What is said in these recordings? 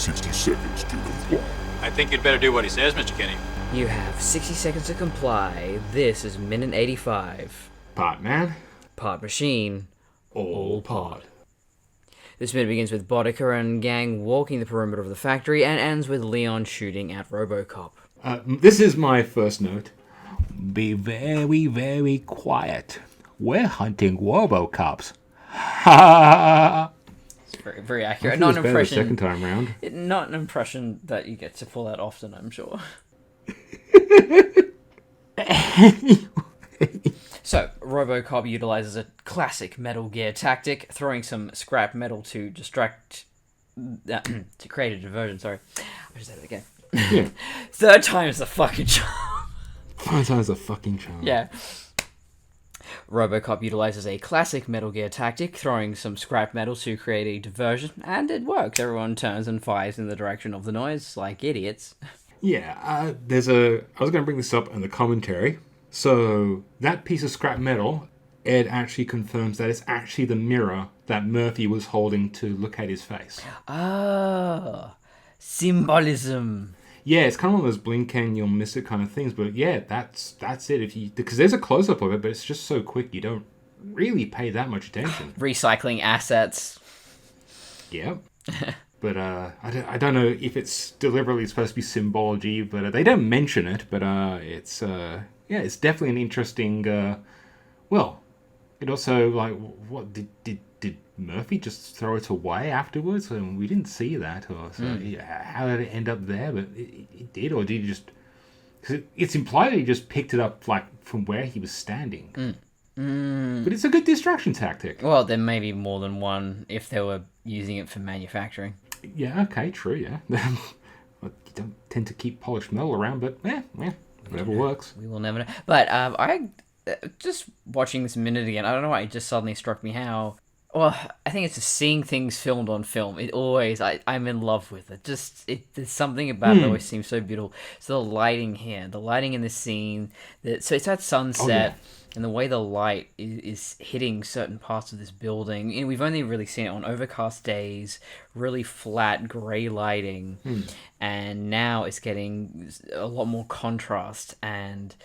60 seconds to comply. I think you'd better do what he says, Mr. Kenny. You have 60 seconds to comply. This is minute 85. Part man. Part machine. All pod. This minute begins with Boddicker and gang walking the perimeter of the factory and ends with Leon shooting at RoboCop. This is my first note. Be very, very quiet. We're hunting RoboCops. Ha! It's very, very accurate. It Not was an better the impression. second time round. Not an impression that you get to pull out often, I'm sure. So, RoboCop utilizes a classic Metal Gear tactic, throwing some scrap metal to distract... to create a diversion, sorry. I just said it again. Yeah. Third time's the fucking charm. Five times the fucking charm. Yeah. RoboCop utilizes a classic Metal Gear tactic, throwing some scrap metal to create a diversion, and it works. Everyone turns and fires in the direction of the noise, like idiots. Yeah, I was going to bring this up in the commentary. So, that piece of scrap metal, Ed actually confirms that it's actually the mirror that Murphy was holding to look at his face. Ah, symbolism. Yeah, it's kind of one of those blink and you'll miss it kind of things, but yeah, that's it. Because there's a close-up of it, but it's just so quick you don't really pay that much attention. Recycling assets. Yeah. But I don't know if it's deliberately supposed to be symbology, but they don't mention it. But it's definitely an interesting. It also what did Murphy just throw it away afterwards? And we didn't see that, or so. How did it end up there? But it did, or did he just? Because it's implied that he just picked it up from where he was standing. But it's a good distraction tactic. Well, there may be more than one if they were using it for manufacturing. Yeah, okay, true, yeah. You don't tend to keep polished metal around, but whatever works. We will never know. But I just watching this minute again, I don't know why it just suddenly struck me how... Well, I think it's just seeing things filmed on film. It always... I'm in love with it. There's something about it that always seems so beautiful. So the lighting here, the lighting in the scene. So it's at sunset... Oh, yeah. And the way the light is hitting certain parts of this building, and we've only really seen it on overcast days, really flat grey lighting, and now it's getting a lot more contrast, and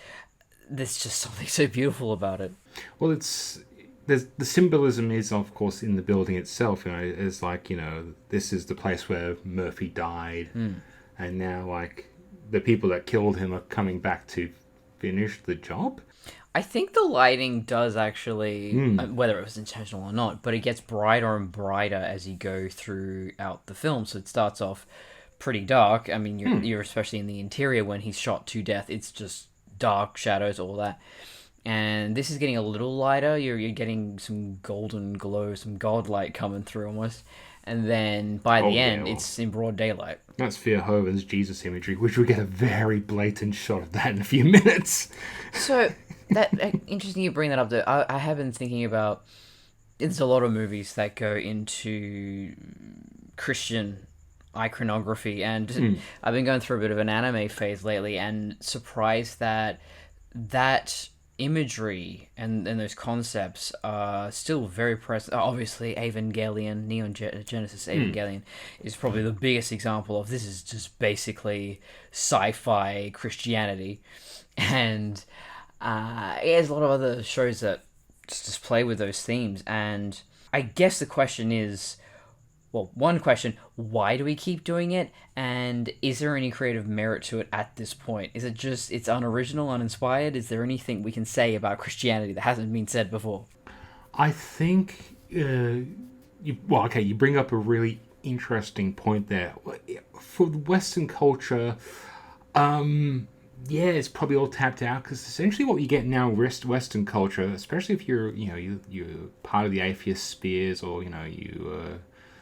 there's just something so beautiful about it. Well, the symbolism is, of course, in the building itself. It's this is the place where Murphy died, and now the people that killed him are coming back to finish the job. I think the lighting does actually, whether it was intentional or not, but it gets brighter and brighter as you go throughout the film. So it starts off pretty dark. I mean, you're especially in the interior when he's shot to death. It's just dark shadows, all that. And this is getting a little lighter. You're getting some golden glow, some godlight coming through almost. And then by the end, it's in broad daylight. That's Verhoeven's Jesus imagery, which we get a very blatant shot of that in a few minutes. So... That interesting you bring that up. Though I have been thinking about. There's a lot of movies that go into Christian iconography, and I've been going through a bit of an anime phase lately, and surprised that imagery and those concepts are still very present. Obviously, Evangelion, Neon Genesis Evangelion is probably the biggest example of this. Is just basically sci-fi Christianity, and. There's a lot of other shows that just play with those themes, and I guess the question is, one question, why do we keep doing it, and is there any creative merit to it at this point? Is it just, it's unoriginal, uninspired? Is there anything we can say about Christianity that hasn't been said before? I think, you bring up a really interesting point there. For Western culture, yeah, it's probably all tapped out, because essentially what you get now in Western culture, especially if you're part of the atheist spheres, or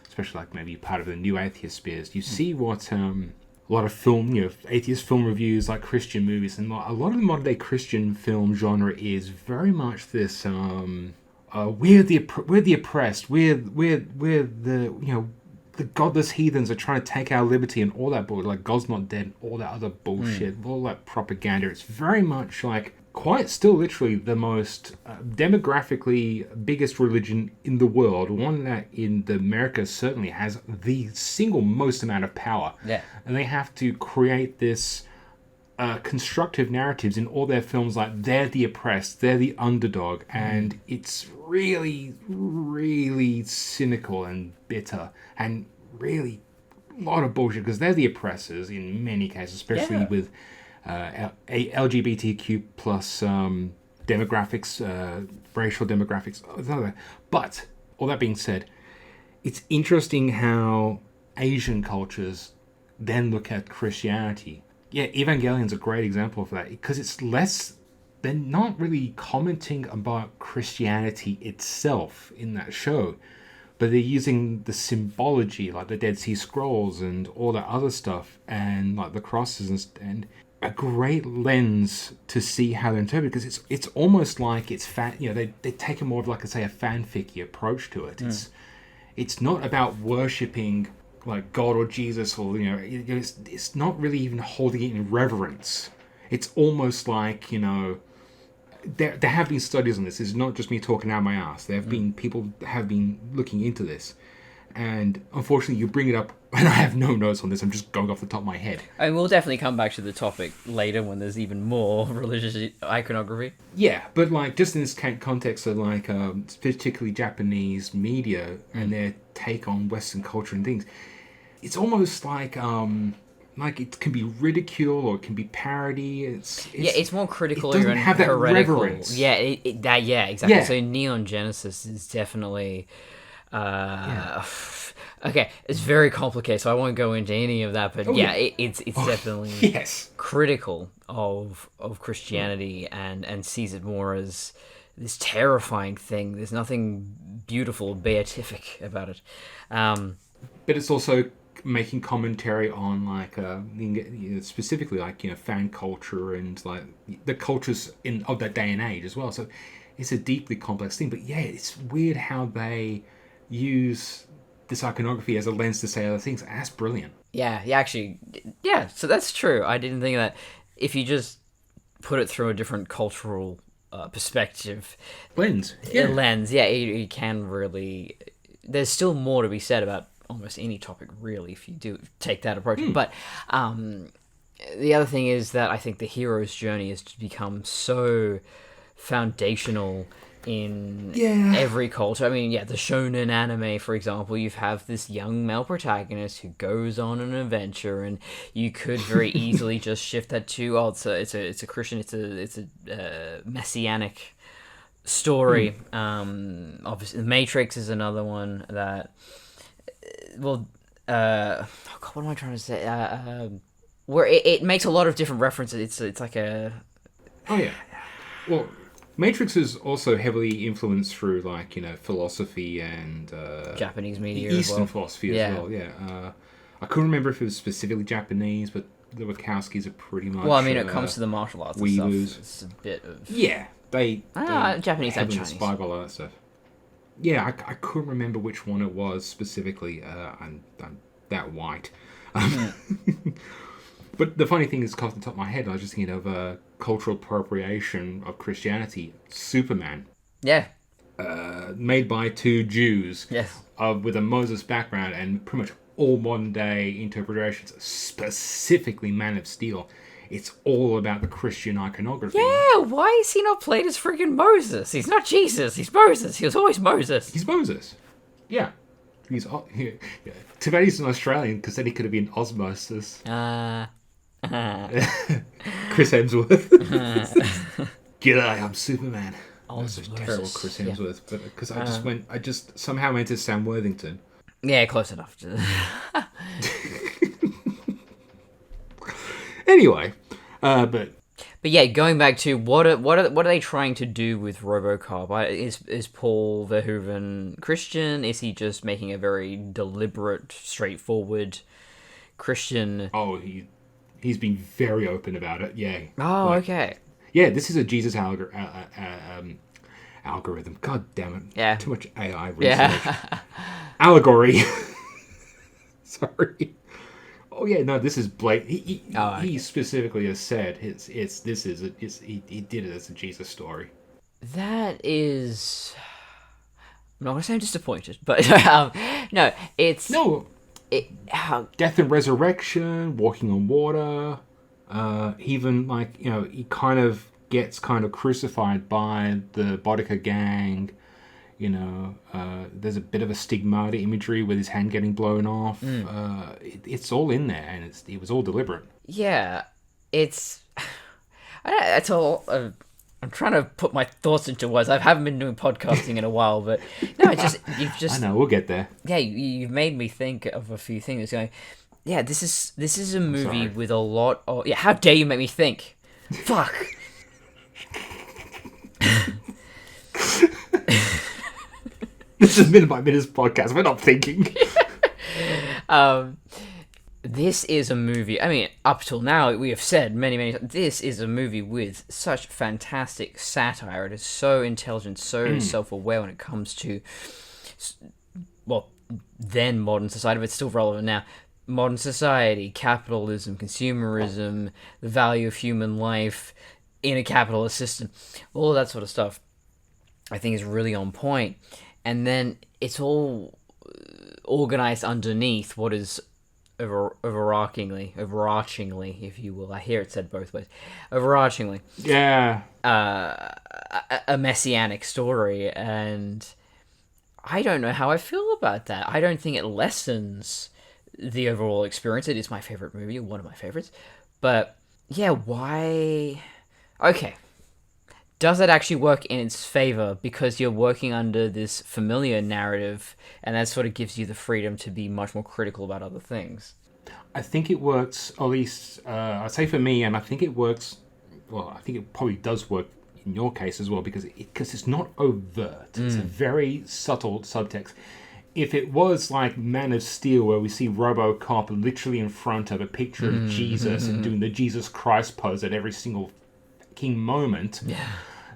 especially maybe part of the new atheist spheres, you see what a lot of film, atheist film reviews, like Christian movies, and a lot of the modern day Christian film genre is very much this we're the oppressed, we're the godless heathens are trying to take our liberty and all that bullshit, like God's not dead, all that other bullshit, all that propaganda. It's very much like quite still literally the most demographically biggest religion in the world, one that in the America certainly has the single most amount of power. Yeah. And they have to create this constructive narratives in all their films, like they're the oppressed, they're the underdog, and it's really, really cynical and bitter, and really a lot of bullshit, because they're the oppressors in many cases, especially with LGBTQ plus demographics, racial demographics. But all that being said, it's interesting how Asian cultures then look at Christianity. Yeah, Evangelion's a great example of that, because it's less, they're not really commenting about Christianity itself in that show, but they're using the symbology, like the Dead Sea Scrolls and all that other stuff, and like the crosses, and a great lens to see how they interpret it, because it's almost like it's they take a more of, like I say, a fanficky approach to it. It's not about worshipping like God or Jesus, or it's not really even holding it in reverence. It's almost like, there have been studies on this. It's not just me talking out my ass. There have been people have been looking into this, and unfortunately you bring it up and I have no notes on this. I'm just going off the top of my head. And we'll definitely come back to the topic later when there's even more religious iconography. Yeah, but like just in this context of like particularly Japanese media and their take on Western culture and things, it's almost like it can be ridicule or it can be parody. It's more critical. It doesn't have that heretical. reverence. Yeah, exactly. Yeah. So Neon Genesis is definitely. Okay, it's very complicated, so I won't go into any of that. But it's definitely critical of Christianity and sees it more as this terrifying thing. There's nothing beautiful or beatific about it. But it's also making commentary on like specifically like fan culture and like the cultures of that day and age as well. So it's a deeply complex thing. But it's weird how they use this iconography as a lens to say other things. That's brilliant. So that's true. I didn't think of that. If you just put it through a different cultural perspective lens, you can really. There's still more to be said about almost any topic, really, if you do take that approach. But the other thing is that I think the hero's journey has become so foundational in every culture. I mean, the shonen anime, for example, you have this young male protagonist who goes on an adventure, and you could very easily just shift that to it's a Christian, it's a messianic story. Obviously, The Matrix is another one that. What am I trying to say? Where it makes a lot of different references. It's like a. Well, Matrix is also heavily influenced through like philosophy and Japanese media, Eastern philosophy as well. Yeah, I couldn't remember if it was specifically Japanese, but the Wachowskis are pretty much. Well, I mean, it comes to the martial arts and stuff. It's a bit of. Yeah, they Japanese and Chinese. Inspired by all that stuff. Yeah, I couldn't remember which one it was specifically. I'm that white. But the funny thing is, off the top of my head, I was just thinking of cultural appropriation of Christianity. Superman. Yeah. Made by two Jews. Yes. With a Moses background, and pretty much all modern day interpretations, specifically Man of Steel. It's all about the Christian iconography. Yeah, why is he not played as friggin' Moses? He's not Jesus, he's Moses. He was always Moses. He's Moses. Yeah. Too bad he's an Australian, because then he could have been Osmosis. Chris Hemsworth. G'day, I'm Superman. That's a terrible Chris Hemsworth. But because I just somehow went to Sam Worthington. Yeah, close enough. Anyway, but going back to what are they trying to do with RoboCop? Is Paul Verhoeven Christian? Is he just making a very deliberate, straightforward Christian? Oh, he's been very open about it. Yeah. Oh, okay. Yeah, this is a Jesus algorithm. God damn it. Yeah. Too much AI research. Allegory. Sorry. Oh yeah, no, this is Blake. He okay. specifically has said he did it as a Jesus story. That is... I'm not going to say I'm disappointed, but no, it's... No, How death and resurrection, walking on water, even like he kind of gets kind of crucified by the Boddicker gang. There's a bit of a stigmata imagery with his hand getting blown off. It's all in there, and it was all deliberate. Yeah, it's... That's all... I'm trying to put my thoughts into words. I haven't been doing podcasting in a while, but no, you've just... I know, we'll get there. Yeah, you've made me think of a few things. Going, yeah, this is a movie with a lot of... Yeah, how dare you make me think? Fuck. This is Minute by Minute's podcast. We're not thinking. This is a movie... I mean, up till now, we have said many times, this is a movie with such fantastic satire. It is so intelligent, so self-aware when it comes to... Well, then modern society, but it's still relevant now. Modern society, capitalism, consumerism, the value of human life in a capitalist system. All of that sort of stuff, I think, is really on point. And then it's all organized underneath what is... overarchingly, if you will. I hear it said both ways. Overarchingly. Yeah. A messianic story, and I don't know how I feel about that. I don't think it lessens the overall experience. It is my favorite movie, one of my favorites. But, yeah, why... Okay. Does it actually work in its favor because you're working under this familiar narrative, and that sort of gives you the freedom to be much more critical about other things? I think it works, at least, I'd say for me, and I think it works, well, I think it probably does work in your case as well, because it's not overt. It's a very subtle subtext. If it was like Man of Steel, where we see RoboCop literally in front of a picture of Jesus and doing the Jesus Christ pose at every single fucking moment... Yeah.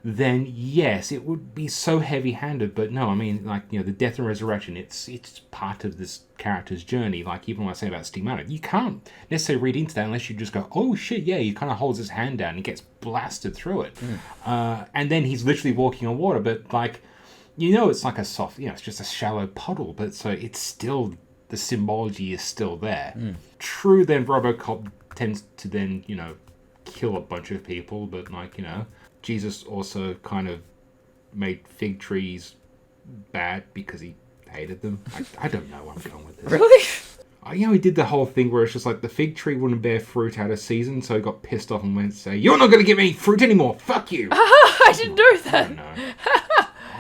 Then yes, it would be so heavy-handed. But no, I mean, like, the death and resurrection, it's part of this character's journey. Like, even when I say about stigmata, you can't necessarily read into that unless you just go, oh shit, yeah, he kind of holds his hand down and gets blasted through it. And then he's literally walking on water, but like, it's like a soft, it's just a shallow puddle, but so it's still, the symbology is still there. True, then RoboCop tends to then, kill a bunch of people, but like, Jesus also kind of made fig trees bad because he hated them. I don't know where I'm going with this. Really? He did the whole thing where it's just like the fig tree wouldn't bear fruit out of season, so he got pissed off and went to say, "You're not going to give me fruit anymore. Fuck you." I didn't know that. I don't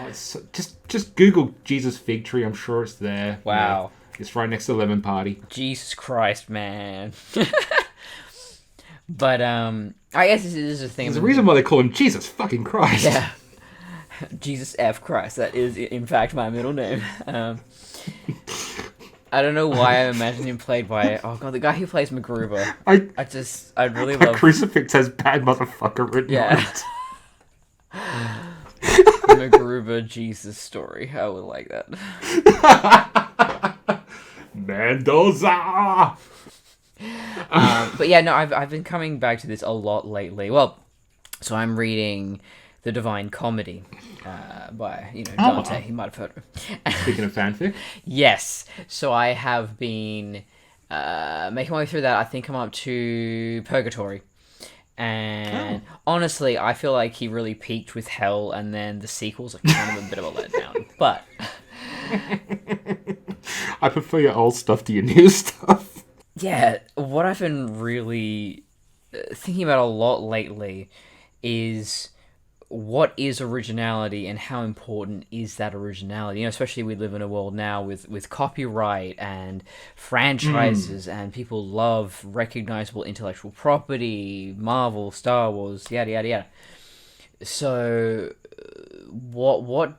know. Just Google Jesus fig tree. I'm sure it's there. Wow. It's right next to the lemon party. Jesus Christ, man. But, I guess this is a thing. There's a reason why they call him Jesus fucking Christ. Yeah. Jesus F. Christ. That is, in fact, my middle name. I don't know why I imagine him played by... Oh, God, the guy who plays MacGruber. I'd really love... Crucifix has bad motherfucker written on it. MacGruber Jesus story. I would like that. Mendoza! But yeah, no, I've been coming back to this a lot lately. Well, so I'm reading The Divine Comedy by, Dante. You might have heard of him. Speaking of fanfic? Yes. So I have been making my way through that. I think I'm up to Purgatory. And honestly, I feel like he really peaked with Hell, and then the sequels are kind of a bit of a letdown. But... I prefer your old stuff to your new stuff. Yeah, what I've been really thinking about a lot lately is what is originality and how important is that originality? Especially we live in a world now with copyright and franchises and people love recognizable intellectual property, Marvel, Star Wars, yada yada yada. So what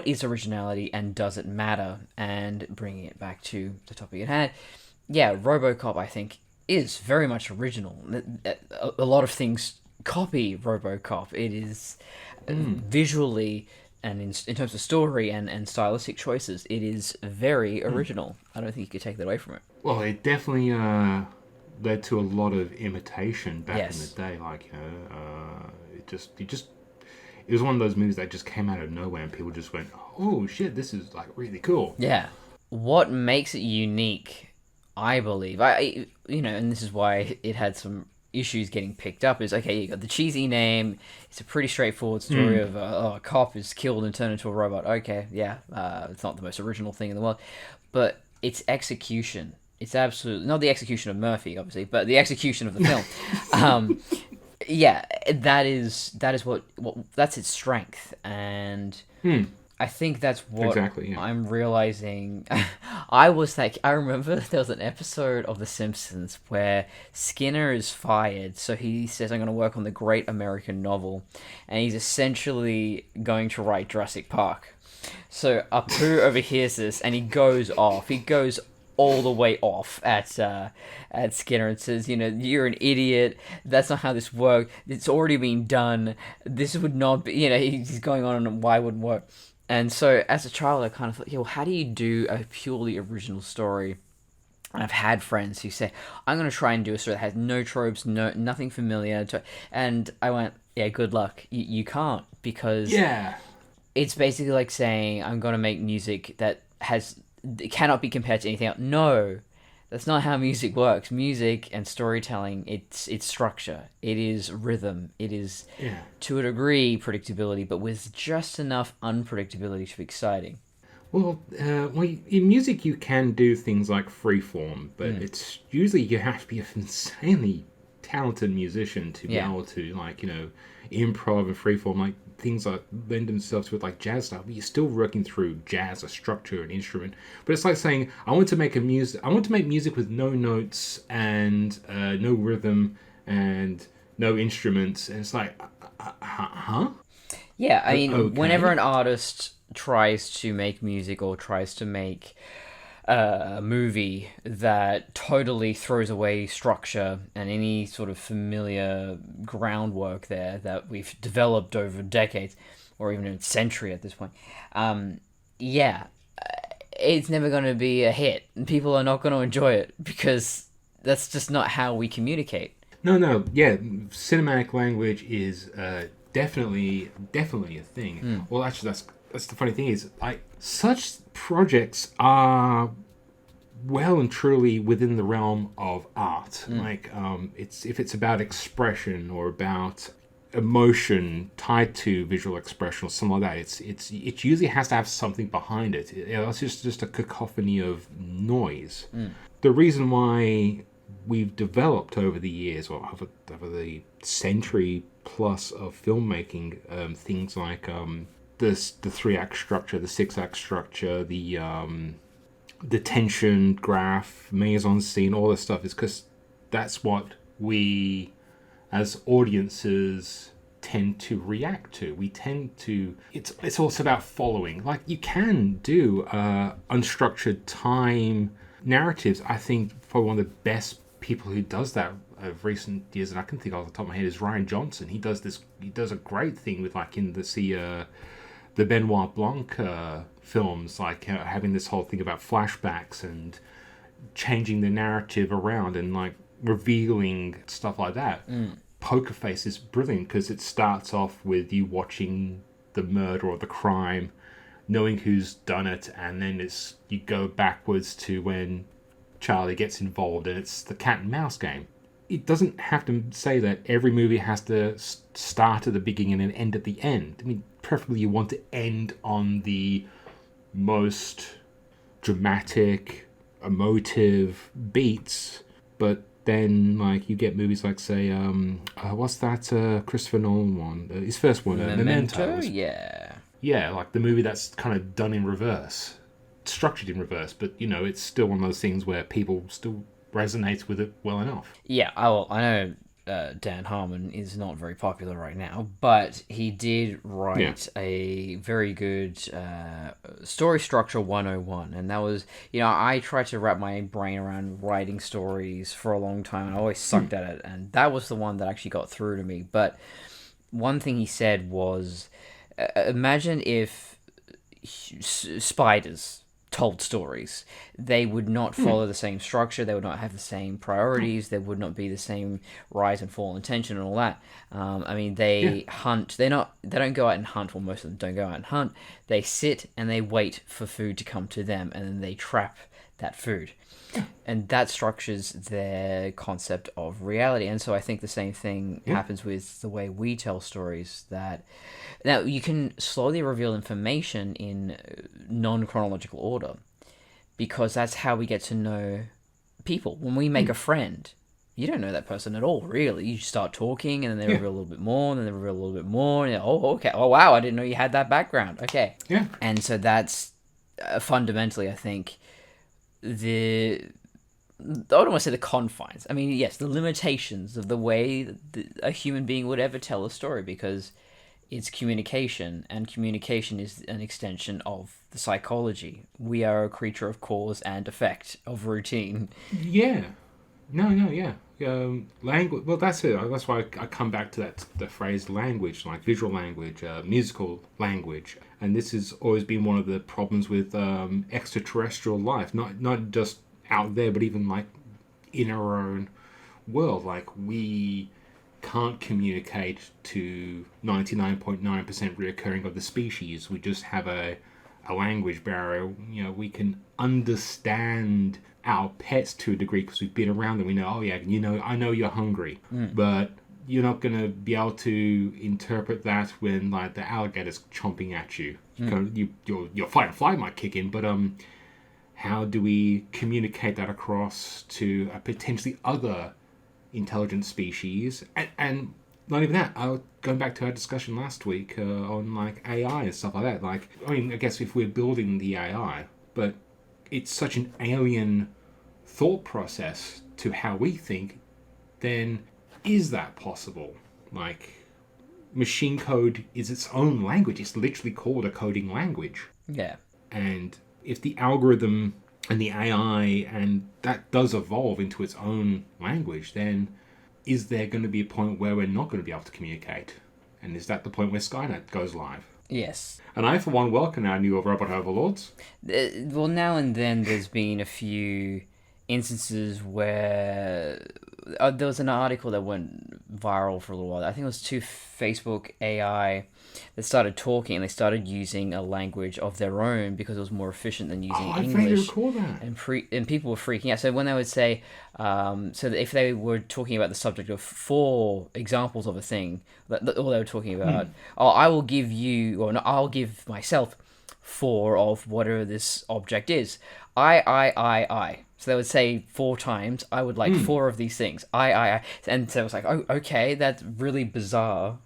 is originality, and does it matter? And bringing it back to the topic at hand, yeah, RoboCop, I think, is very much original. A lot of things copy RoboCop. It is visually and in terms of story and stylistic choices, it is very original. I don't think you could take that away from it. Well, it definitely led to a lot of imitation back in the Yes. day. Like, it was one of those movies that just came out of nowhere, and people just went, "Oh shit, this is like really cool." Yeah. What makes it unique, I believe, and this is why it had some issues getting picked up, is, okay, you got the cheesy name, it's a pretty straightforward story of a cop is killed and turned into a robot. Okay, yeah, it's not the most original thing in the world, but its execution, it's absolutely, not the execution of Murphy, obviously, but the execution of the film. Yeah, that is what that's its strength, and I think that's what Exactly, yeah. I'm realizing. I remember there was an episode of The Simpsons where Skinner is fired, so he says, "I'm going to work on the great American novel," and he's essentially going to write Jurassic Park. So Apu overhears this, and he goes off. He goes all the way off at Skinner and says, "You're an idiot. That's not how this works. It's already been done. This would not be." He's going on and why it wouldn't work. And so as a child, I kind of thought, well, how do you do a purely original story? And I've had friends who say, "I'm going to try and do a story that has no tropes, nothing familiar." And I went, "Yeah, good luck. You can't, because it's basically like saying, I'm going to make music that cannot be compared to anything else." No, that's not how music works. Music and storytelling, it's structure. It is rhythm. It is, to a degree, predictability, but with just enough unpredictability to be exciting. Well, in music you can do things like freeform, but it's usually you have to be an insanely talented musician to be able to, improv and freeform, like things that lend themselves to it, like jazz stuff. But you're still working through jazz, a structure, an instrument. But it's like saying, I want to make music with no notes and no rhythm and no instruments, and it's like, huh? Yeah, I mean, Okay. whenever an artist tries to make music or tries to make a movie that totally throws away structure and any sort of familiar groundwork there that we've developed over decades, or even a century at this point, it's never going to be a hit. And people are not going to enjoy it, because that's just not how we communicate. No, yeah, cinematic language is definitely a thing. Well, actually, that's the funny thing is, such projects are well and truly within the realm of art. If it's about expression or about emotion tied to visual expression or something like that, it usually has to have something behind it. It's just a cacophony of noise. The reason why we've developed over the years, or over the century plus of filmmaking, things like the 3-act structure, the 6-act structure, the tension graph, mise-en-scene, all this stuff, is because that's what we as audiences tend to react to. We tend to... It's also about following. Like, you can do unstructured time narratives. I think probably one of the best people who does that of recent years, and I can think off the top of my head, is Rian Johnson. He does a great thing with, like, in the Benoit Blanc films, like having this whole thing about flashbacks and changing the narrative around and like revealing stuff like that. Poker Face is brilliant because it starts off with you watching the murder or the crime, knowing who's done it, and then you go backwards to when Charlie gets involved, and it's the cat and mouse game. It doesn't have to say that every movie has to start at the beginning and end at the end. I mean, preferably you want to end on the most dramatic, emotive beats, but then, like, you get movies like, say, what's that Christopher Nolan one? His first one, Memento. Yeah, like the movie that's kind of done in reverse, structured in reverse, but, it's still one of those things where people still resonate with it well enough. Yeah, I know Dan Harmon is not very popular right now, but he did write a very good story structure 101, and that was, I tried to wrap my brain around writing stories for a long time, and I always sucked at it, and that was the one that actually got through to me. But one thing he said was, imagine if spiders told stories. They would not follow the same structure. They would not have the same priorities. There would not be the same rise and fall in tension and all that. I mean, they hunt. They don't go out and hunt. Well, most of them don't go out and hunt. They sit and they wait for food to come to them, and then they trap that food. And that structures their concept of reality. And so I think the same thing happens with the way we tell stories. That now you can slowly reveal information in non-chronological order, because that's how we get to know people. When we make a friend, you don't know that person at all, really. You start talking, and then they reveal a little bit more, and then they reveal a little bit more, and okay, oh wow, I didn't know you had that background. Okay. Yeah. And so that's fundamentally, I think, I don't want to say the confines. I mean, yes, the limitations of the way that a human being would ever tell a story, because it's communication, and communication is an extension of the psychology. We are a creature of cause and effect, of routine. Yeah. Yeah. Language. Well, that's it. That's why I come back to the phrase language, like visual language, musical language. And this has always been one of the problems with extraterrestrial life, not just out there, but even like in our own world. Like, we can't communicate to 99.9% reoccurring of the species. We just have a language barrier. You know, we can understand our pets to a degree because we've been around them. We know, oh yeah, I know you're hungry, but you're not going to be able to interpret that when like the alligator's chomping at you. Your fight and flight might kick in, but how do we communicate that across to a potentially other intelligent species? And not even that. Going back to our discussion last week on like AI and stuff like that. Like, I mean, I guess if we're building the AI, but it's such an alien thought process to how we think, then is that possible? Like, machine code is its own language. It's literally called a coding language. Yeah. And if the algorithm and the AI and that does evolve into its own language, then is there going to be a point where we're not going to be able to communicate? And is that the point where Skynet goes live? Yes. And I, for one, welcome our new robot overlords. Well, now and then there's been a few instances where there was an article that went viral for a little while. I think it was two Facebook AI that started talking, and they started using a language of their own because it was more efficient than using English. I vaguely recall that. And people were freaking out. So when they would say, so that if they were talking about the subject of 4 examples of a thing, all they were talking about, I will give you, or no, I'll give myself 4 of whatever this object is. I. So they would say 4 times, I would like 4 of these things. I. And so it was like, oh, okay, that's really bizarre.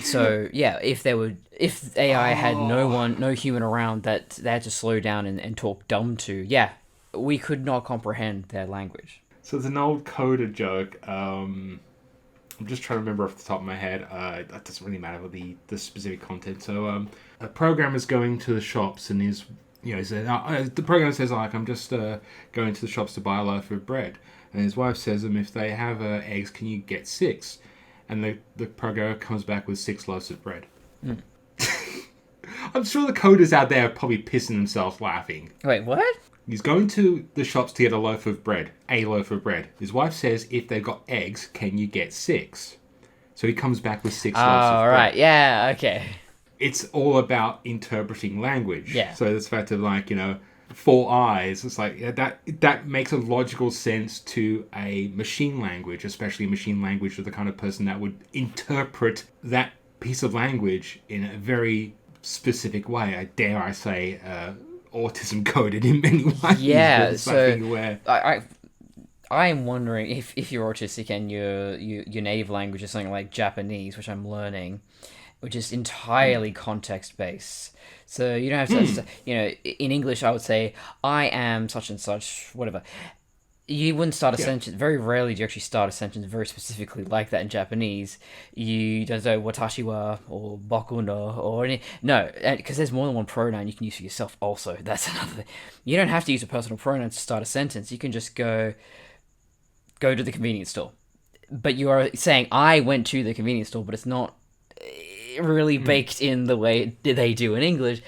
So yeah, if AI had no human around that they had to slow down and talk dumb to, yeah, we could not comprehend their language. So there's an old coder joke. I'm just trying to remember off the top of my head. That doesn't really matter with the specific content. So a programmer's going to the shops and is, the programmer says, like, I'm just going to the shops to buy a loaf of bread. And his wife says, if they have eggs, can you get 6? And the programmer comes back with 6 loaves of bread. I'm sure the coders out there are probably pissing themselves laughing. Wait, what? He's going to the shops to get a loaf of bread. His wife says, if they've got eggs, can you get 6? So he comes back with 6 loaves of bread. Oh, right. Yeah, okay. It's all about interpreting language. Yeah. So this fact of, like, 4 eyes, it's like, that makes a logical sense to a machine language, especially a machine language of the kind of person that would interpret that piece of language in a very specific way. I dare I say, autism coded in many ways. Yeah, so I am wondering if you're autistic and your native language is something like Japanese, which I'm learning, which is entirely context-based. So you don't have to, in English I would say, I am such and such, whatever. You wouldn't start a sentence. Very rarely do you actually start a sentence very specifically like that in Japanese. You don't say watashi wa or boku no or any. No, because there's more than one pronoun you can use for yourself also. That's another thing. You don't have to use a personal pronoun to start a sentence. You can just go to the convenience store. But you are saying, I went to the convenience store, but it's not really baked in the way they do in English.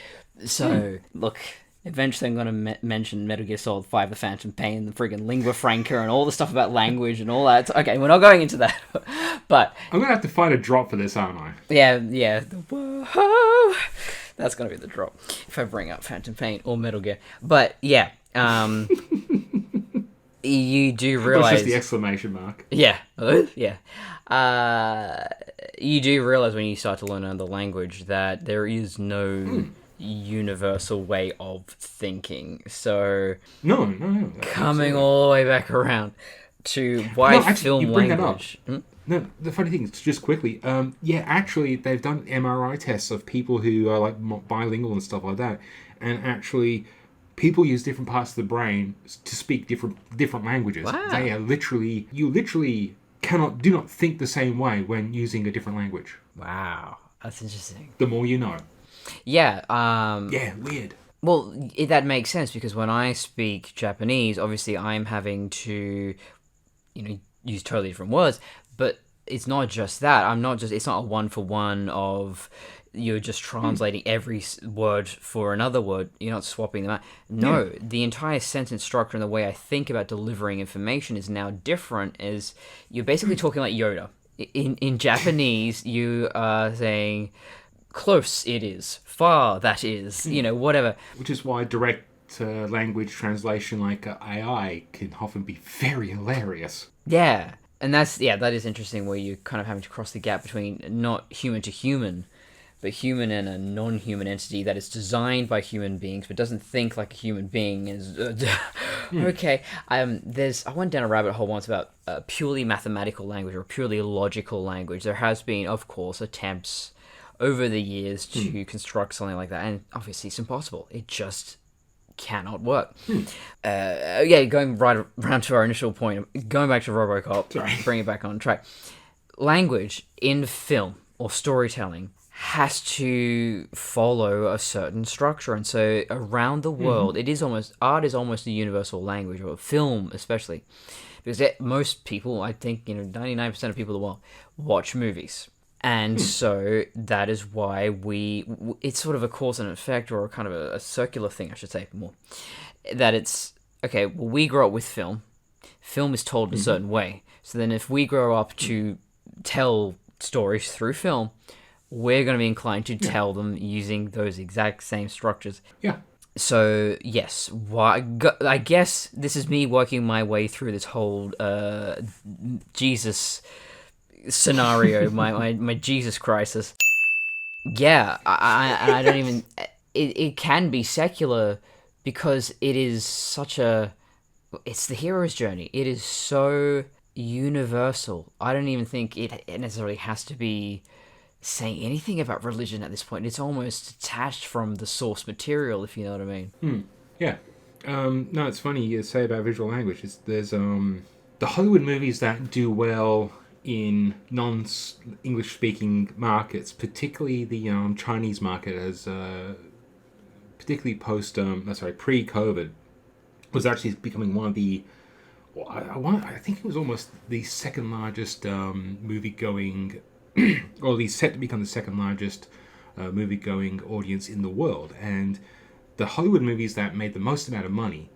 So, look, eventually I'm going to mention Metal Gear Solid 5, The Phantom Pain, the friggin' lingua franca, and all the stuff about language and all that. Okay, we're not going into that. But I'm going to have to find a drop for this, aren't I? yeah. Whoa. That's going to be the drop if I bring up Phantom Pain or Metal Gear. But, yeah. You do realize... That's just the exclamation mark. Yeah. Yeah. You do realize when you start to learn another language that there is no universal way of thinking. So... No. Coming all the way back around to why film language... No, the funny thing is, just quickly, actually, they've done MRI tests of people who are, like, bilingual and stuff like that, and actually... People use different parts of the brain to speak different languages. Wow. They are you literally do not think the same way when using a different language. Wow, that's interesting. The more you know. Yeah. Yeah, weird. Well, that makes sense because when I speak Japanese, obviously I'm having to, use totally different words. But it's not just that. It's not a one-for-one of... You're just translating every word for another word. You're not swapping them out. No, the entire sentence structure and the way I think about delivering information is now different. Is you're basically talking like Yoda. In Japanese, you are saying, close it is, far that is, whatever. Which is why direct language translation like AI can often be very hilarious. Yeah, and that is interesting where you're kind of having to cross the gap between not human to human, but human and a non-human entity that is designed by human beings but doesn't think like a human being is okay. I went down a rabbit hole once about purely mathematical language or purely logical language. There has been, of course, attempts over the years to construct something like that, and obviously it's impossible. It just cannot work. Going right around to our initial point, going back to RoboCop, bring it back on track. Language in film or storytelling has to follow a certain structure, and so around the world, art is almost a universal language, or film especially, because most people, I think, 99% of people in the world watch movies, and so that is why it's sort of a cause and effect, or a kind of a circular thing, I should say more. That it's okay. Well, we grow up with film. Film is told in a certain way, so then if we grow up to tell stories through film, we're going to be inclined to tell them using those exact same structures. Yeah. So, yes, I guess this is me working my way through this whole Jesus scenario, my Jesus crisis. Yeah, I don't even... It can be secular because it is such a... It's the hero's journey. It is so universal. I don't even think it necessarily has to be saying anything about religion at this point. It's almost detached from the source material, if you know what I mean. Yeah. No, it's funny you say about visual language. There's the Hollywood movies that do well in non-English speaking markets, particularly the Chinese market, as particularly pre-COVID, was actually becoming one of the... I think it was almost the second largest movie-going, or at least set to become the second largest movie-going audience in the world. And the Hollywood movies that made the most amount of money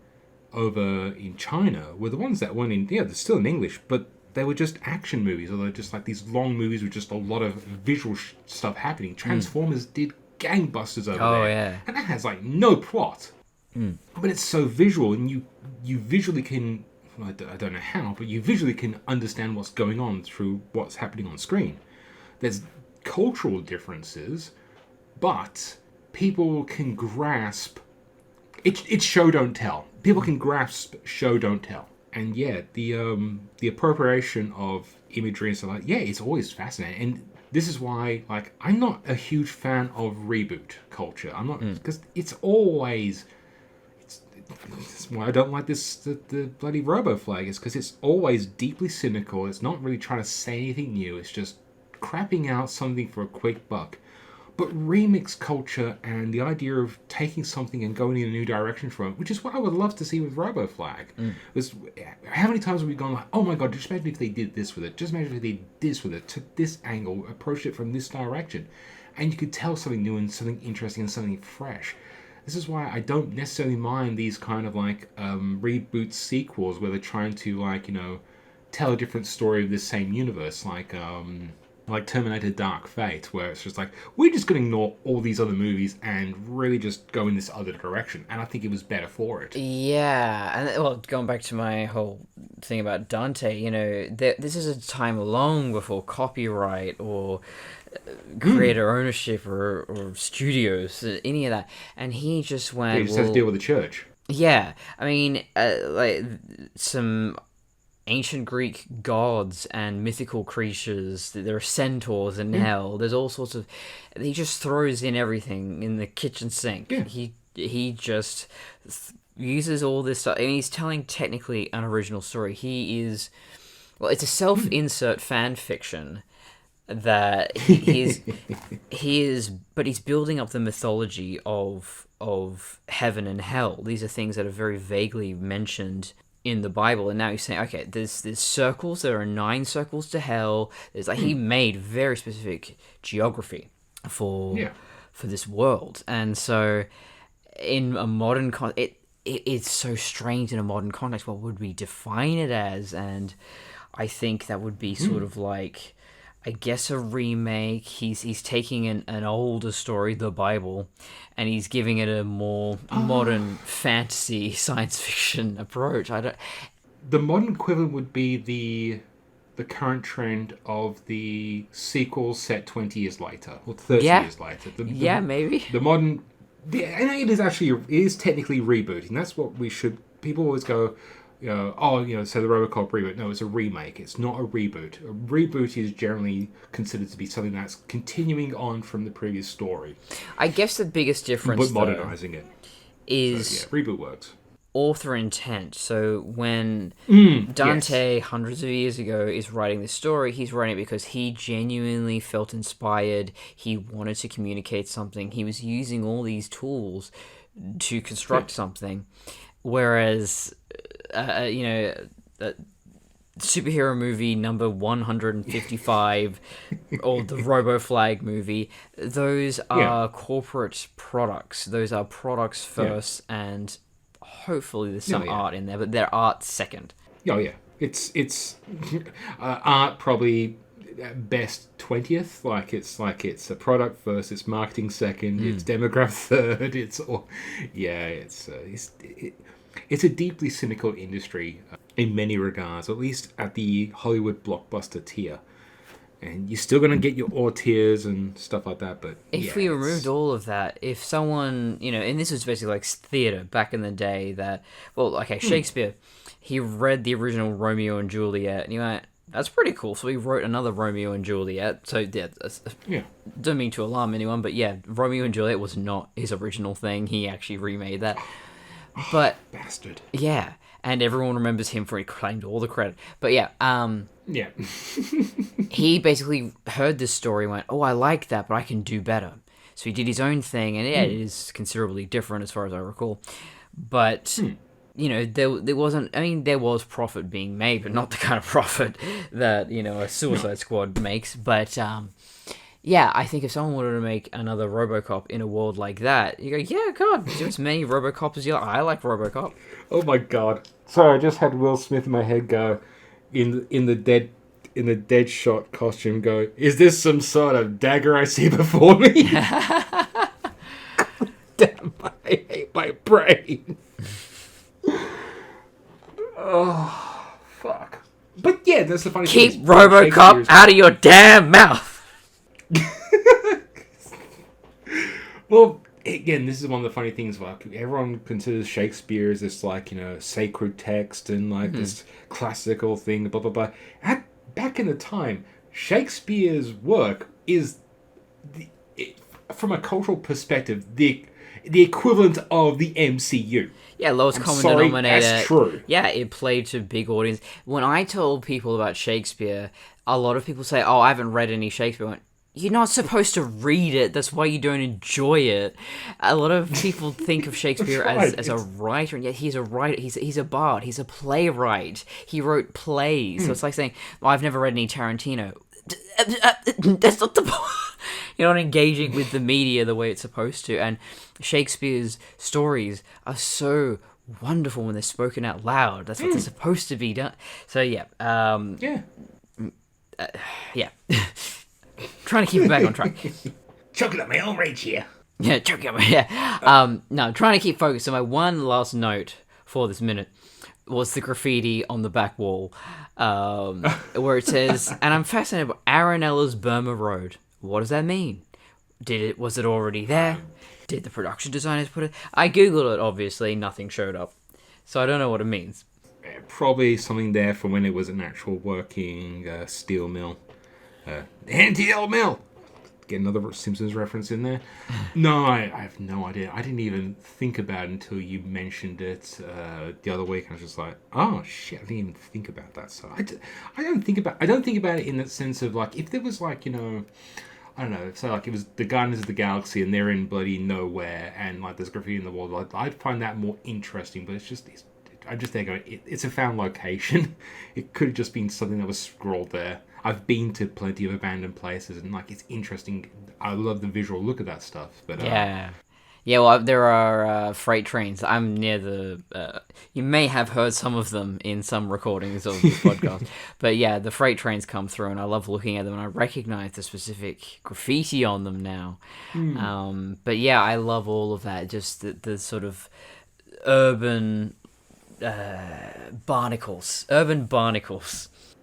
over in China were the ones that weren't in... Yeah, they're still in English, but they were just action movies, or they're just like these long movies with just a lot of visual stuff happening. Transformers did gangbusters over there. Oh, yeah. And that has, like, no plot. But it's so visual, and you visually can... I don't know how, but you visually can understand what's going on through what's happening on screen. There's cultural differences, but people can grasp... It's show, don't tell. People can grasp show, don't tell. And yeah, the appropriation of imagery and stuff like that, yeah, it's always fascinating. And this is why, like, I'm not a huge fan of reboot culture. I'm not... Because it's always... That's why I don't like the bloody Robo Flag, is because it's always deeply cynical. It's not really trying to say anything new. It's just crapping out something for a quick buck. But remix culture and the idea of taking something and going in a new direction from it, which is what I would love to see with Robo Flag. Was how many times have we gone like, oh my god, just imagine if they did this with it. Just imagine if they did this with it, took this angle, approached it from this direction. and you could tell something new and something interesting and something fresh. This is why I don't necessarily mind these kind of like reboot sequels where they're trying to like, you know, tell a different story of the same universe, like Terminator Dark Fate, where it's just like, we're just going to ignore all these other movies and really just go in this other direction. And I think it was better for it. Yeah, and well, going back to my whole thing about Dante, you know, this is a time long before copyright or creator ownership or studios, any of that. And he just went... He just has to deal with the church. Yeah, I mean, like, some... ancient Greek gods and mythical creatures. There are centaurs in hell. There's all sorts of... He just throws in everything in the kitchen sink. Yeah. He just uses all this stuff. And he's telling technically an original story. He is... Well, it's a self-insert fan fiction that he is... But he's building up the mythology of heaven and hell. These are things that are very vaguely mentioned in the Bible, and now he's saying, okay, there's circles. There are 9 circles to hell. There's like he made very specific geography for this world, and so in a modern it's so strange in a modern context. What would we define it as? And I think that would be sort of like, I guess, a remake. He's taking an older story, the Bible, and he's giving it a more modern fantasy science fiction approach. The modern equivalent would be the current trend of the sequel set 20 years later or 30 years later. Maybe. The modern... and it is technically rebooting. That's what we should... People always go... so the RoboCop reboot. No, it's a remake. It's not a reboot. A reboot is generally considered to be something that's continuing on from the previous story. I guess the biggest difference, but modernizing it is reboot works. Author intent. So when Dante, hundreds of years ago, is writing this story, he's writing it because he genuinely felt inspired. He wanted to communicate something. He was using all these tools to construct something. Whereas... superhero movie number 155 or the RoboFlag movie, those are corporate products. Those are products first, and hopefully there's some art in there, but they're art second. Oh yeah, it's art probably at best 20th. It's a product first, it's marketing second, it's demographic third. It's a deeply cynical industry in many regards, at least at the Hollywood blockbuster tier. And you're still going to get your tiers and stuff like that, but... If we removed all of that, if someone, and this was basically like theatre back in the day that... Well, okay, Shakespeare, he read the original Romeo and Juliet, and he went, that's pretty cool, so he wrote another Romeo and Juliet. So, don't mean to alarm anyone, but Romeo and Juliet was not his original thing. He actually remade that. But bastard. Yeah, and everyone remembers him for he claimed all the credit. But he basically heard this story and went, "Oh, I like that, but I can do better." So he did his own thing, and it is considerably different as far as I recall. But there wasn't. I mean, there was profit being made, but not the kind of profit that a Suicide Squad makes. But I think if someone wanted to make another RoboCop in a world like that, you go, yeah, God, do as many RoboCops as you like. I like RoboCop. Oh my God! Sorry, I just had Will Smith in my head go in the dead shot costume. Go, is this some sort of dagger I see before me? Damn, I hate my brain. Oh fuck! But yeah, that's the funny thing. Keep RoboCop out of your damn mouth. Well, again, this is one of the funny things. Like, everyone considers Shakespeare as this, sacred text and this classical thing. Blah blah blah. Back in the time, Shakespeare's work is, from a cultural perspective, the equivalent of the MCU. Yeah, lowest common denominator. That's true. Yeah, it played to big audience. When I told people about Shakespeare, a lot of people say, "Oh, I haven't read any Shakespeare." I went, you're not supposed to read it. That's why you don't enjoy it. A lot of people think of Shakespeare as a writer, and yet he's a writer. He's a bard. He's a playwright. He wrote plays. So it's like saying, well, I've never read any Tarantino. That's not the point. You're not engaging with the media the way it's supposed to. And Shakespeare's stories are so wonderful when they're spoken out loud. That's what they're supposed to be done. So yeah, yeah. Trying to keep it back on track. Chocolate at my own rage here. Yeah, no, I'm trying to keep focused. So my one last note for this minute was the graffiti on the back wall, where it says, and I'm fascinated by Aranella's Burma Road. What does that mean? Was it already there? Did the production designers put it? I googled it, obviously, nothing showed up. So I don't know what it means. Probably something there from when it was an actual working steel mill. NTL mill! Get another Simpsons reference in there. No, I have no idea. I didn't even think about it until you mentioned it the other week. I was just like, oh shit, I didn't even think about that. So I don't think about it in the sense of like, if there was like, you know, I don't know, so like it was the Guardians of the Galaxy and they're in bloody nowhere and like there's graffiti in the wall, like I'd find that more interesting, but I'm just there going, it's a found location. It could have just been something that was scrawled there. I've been to plenty of abandoned places and like it's interesting. I love the visual look of that stuff. But yeah. Well, there are freight trains. I'm near the. You may have heard some of them in some recordings of this podcast, but yeah, the freight trains come through, and I love looking at them, and I recognize the specific graffiti on them now. But yeah, I love all of that. Just the sort of urban barnacles.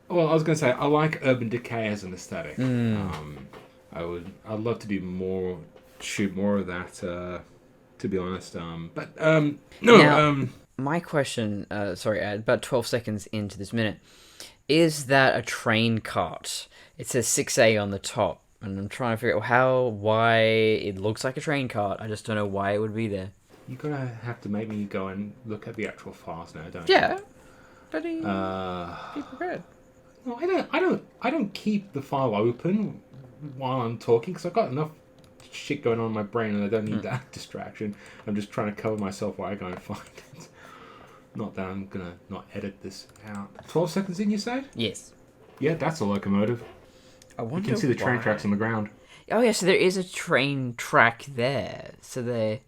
Well, I was going to say, I like urban decay as an aesthetic. I'd love to do shoot more of that, to be honest. My question, about 12 seconds into this minute, is that a train cart? It says 6A on the top, and I'm trying to figure out why it looks like a train cart. I just don't know why it would be there. You're going to have to make me go and look at the actual files now, don't you? Yeah, but be prepared. No, I don't keep the file open while I'm talking because I've got enough shit going on in my brain and I don't need that distraction. I'm just trying to cover myself while I go and find it. Not that I'm gonna not edit this out. 12 seconds in, you said? Yes. Yeah, that's a locomotive. I wonder You can see the train tracks on the ground. Oh yeah, so there is a train track there. So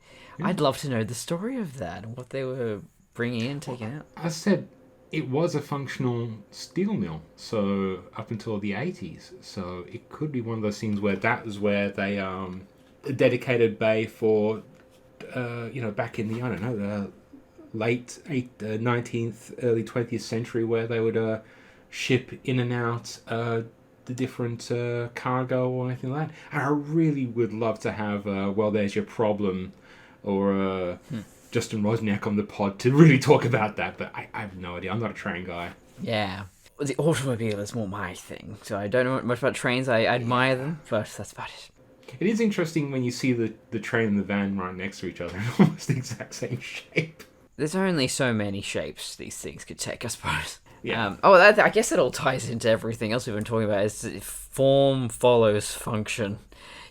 I'd love to know the story of that and what they were bringing in, taking out. I said it was a functional steel mill, so up until the 80s. So it could be one of those things where that was where they a dedicated bay for, back in the, I don't know, the late 19th, early 20th century, where they would ship in and out the different cargo or anything like that. And I really would love to have, there's your problem, or Justin Wozniak on the pod to really talk about that, but I have no idea. I'm not a train guy. Yeah. The automobile is more my thing, so I don't know much about trains. I admire them, but that's about it. It is interesting when you see the train and the van right next to each other in almost the exact same shape. There's only so many shapes these things could take, I suppose. Yeah. I guess that all ties into everything else we've been talking about. Is form follows function.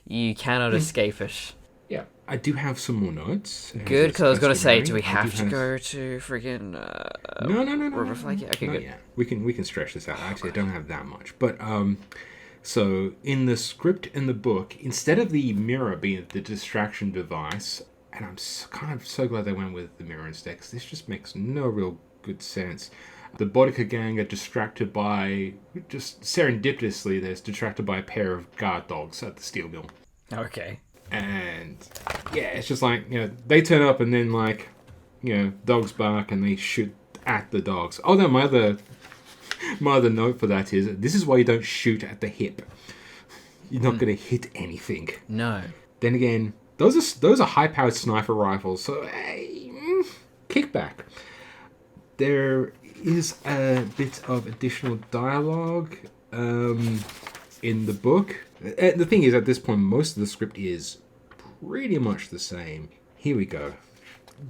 You cannot escape it. Yeah, I do have some more notes. Good, because I was going to say, do we have to go to friggin' No. River Flag? Okay, good. Yeah, we can stretch this out. Actually, I don't have that much, but so in the script and the book, instead of the mirror being the distraction device, and I'm kind of so glad they went with the mirror instead, because this just makes no real good sense. The Boddicker gang are distracted by, just serendipitously, they're distracted by a pair of guard dogs at the steel mill. Okay. And yeah, it's just like, they turn up and then like, dogs bark and they shoot at the dogs. Oh no, my other note for that is, this is why you don't shoot at the hip. You're not going to hit anything. No. Then again, those are high-powered sniper rifles, so kick back. There is a bit of additional dialogue in the book. The thing is, at this point, most of the script is pretty much the same. Here we go.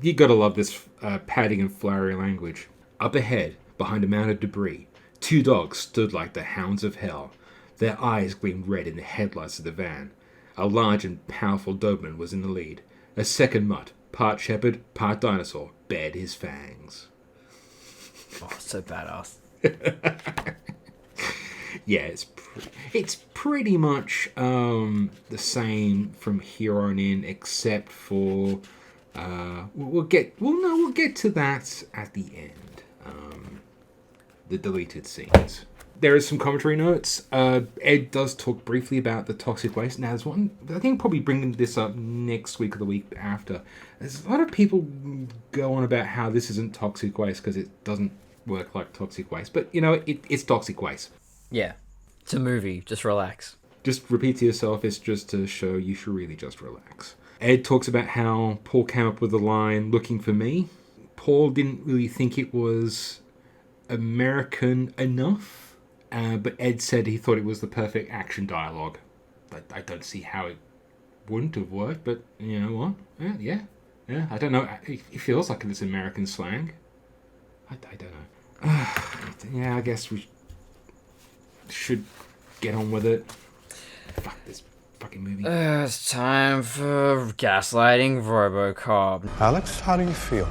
You gotta love this padding and flowery language. Up ahead, behind a mound of debris, 2 dogs stood like the hounds of hell. Their eyes gleamed red in the headlights of the van. A large and powerful Doberman was in the lead. A second mutt, part shepherd, part dinosaur, bared his fangs. Oh, so badass. Yeah, it's pretty much the same from here on in, except for we'll get to that at the end. The deleted scenes. There is some commentary notes. Ed does talk briefly about the toxic waste. Now, there's one, I think probably bringing this up next week or the week after. There's a lot of people go on about how this isn't toxic waste because it doesn't work like toxic waste. But, it's toxic waste. Yeah. It's a movie. Just relax. Just repeat to yourself, it's just to show you should really just relax. Ed talks about how Paul came up with the line, "looking for me." Paul didn't really think it was American enough. But Ed said he thought it was the perfect action dialogue. I don't see how it wouldn't have worked, but you know what? Yeah. I don't know. It feels like it's American slang. I don't know. Yeah, I guess we should get on with it. Fuck this fucking movie. It's time for gaslighting RoboCop. Alex, how do you feel?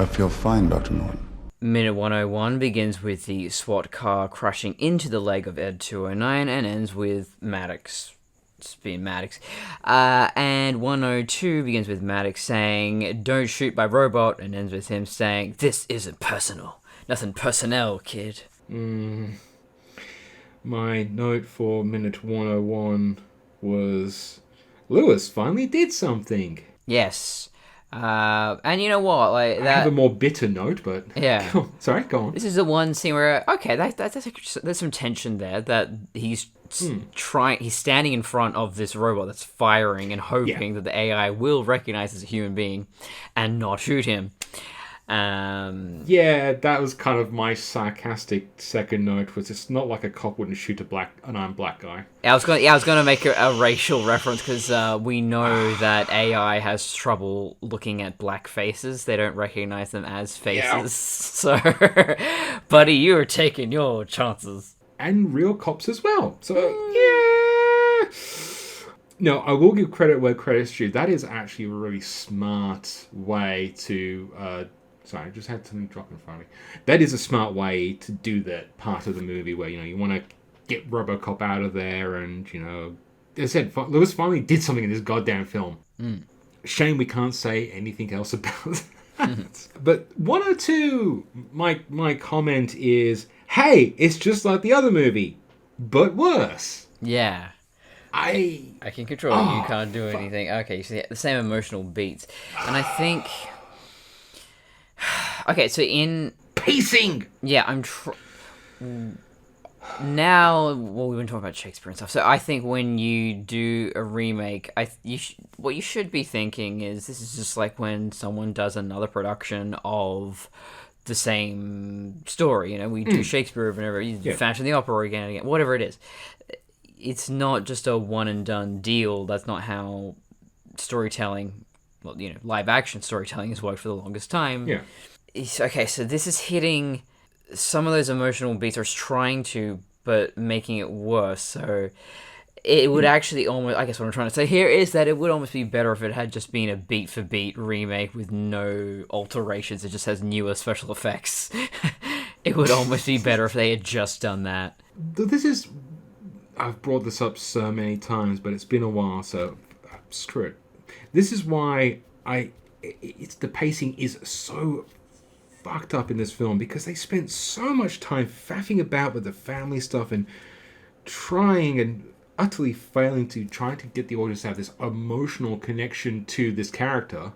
I feel fine, Dr. Norton. Minute 101 begins with the SWAT car crashing into the leg of Ed 209 and ends with Maddox. It's being Maddox. And 102 begins with Maddox saying, "Don't shoot my robot," and ends with him saying, "This isn't personal. Nothing personnel, kid." My note for minute 101 was, Lewis finally did something. Yes. And you know what? Like that. I have a more bitter note, but yeah. Sorry, go on. This is the one scene where there's some tension there that he's trying. He's standing in front of this robot that's firing and hoping that the AI will recognize as a human being and not shoot him. Yeah, that was kind of my sarcastic second note. Was it's not like a cop wouldn't shoot an unarmed black guy. I was going to make a racial reference because we know that AI has trouble looking at black faces. They don't recognize them as faces. Yeah. So, buddy, you're taking your chances. And real cops as well. So, yeah. No, I will give credit where credit's due. That is actually a really smart way to... Sorry, I just had something drop in front of me. That is a smart way to do that part of the movie where, you want to get RoboCop out of there and, as I said, Lewis finally did something in this goddamn film. Shame we can't say anything else about that. But 102, my comment is, hey, it's just like the other movie, but worse. Yeah. I can control it, you can't do anything. Okay, you see the same emotional beats. And I think... Okay, so in... Pacing! Yeah, now, well, we've been talking about Shakespeare and stuff, so I think when you do a remake, what you should be thinking is, this is just like when someone does another production of the same story, we do Shakespeare over and over, you do Phantom of the Opera again and again, whatever it is. It's not just a one-and-done deal. That's not how storytelling... Well, live action storytelling has worked for the longest time. Yeah. Okay, so this is hitting some of those emotional beats, or it's trying to, but making it worse. So it would actually almost, I guess what I'm trying to say here is that it would almost be better if it had just been a beat-for-beat remake with no alterations. It just has newer special effects. It would almost be better if they had just done that. I've brought this up so many times, but it's been a while, so screw it. This is why the pacing is so fucked up in this film, because they spent so much time faffing about with the family stuff and trying and utterly failing to try to get the audience to have this emotional connection to this character.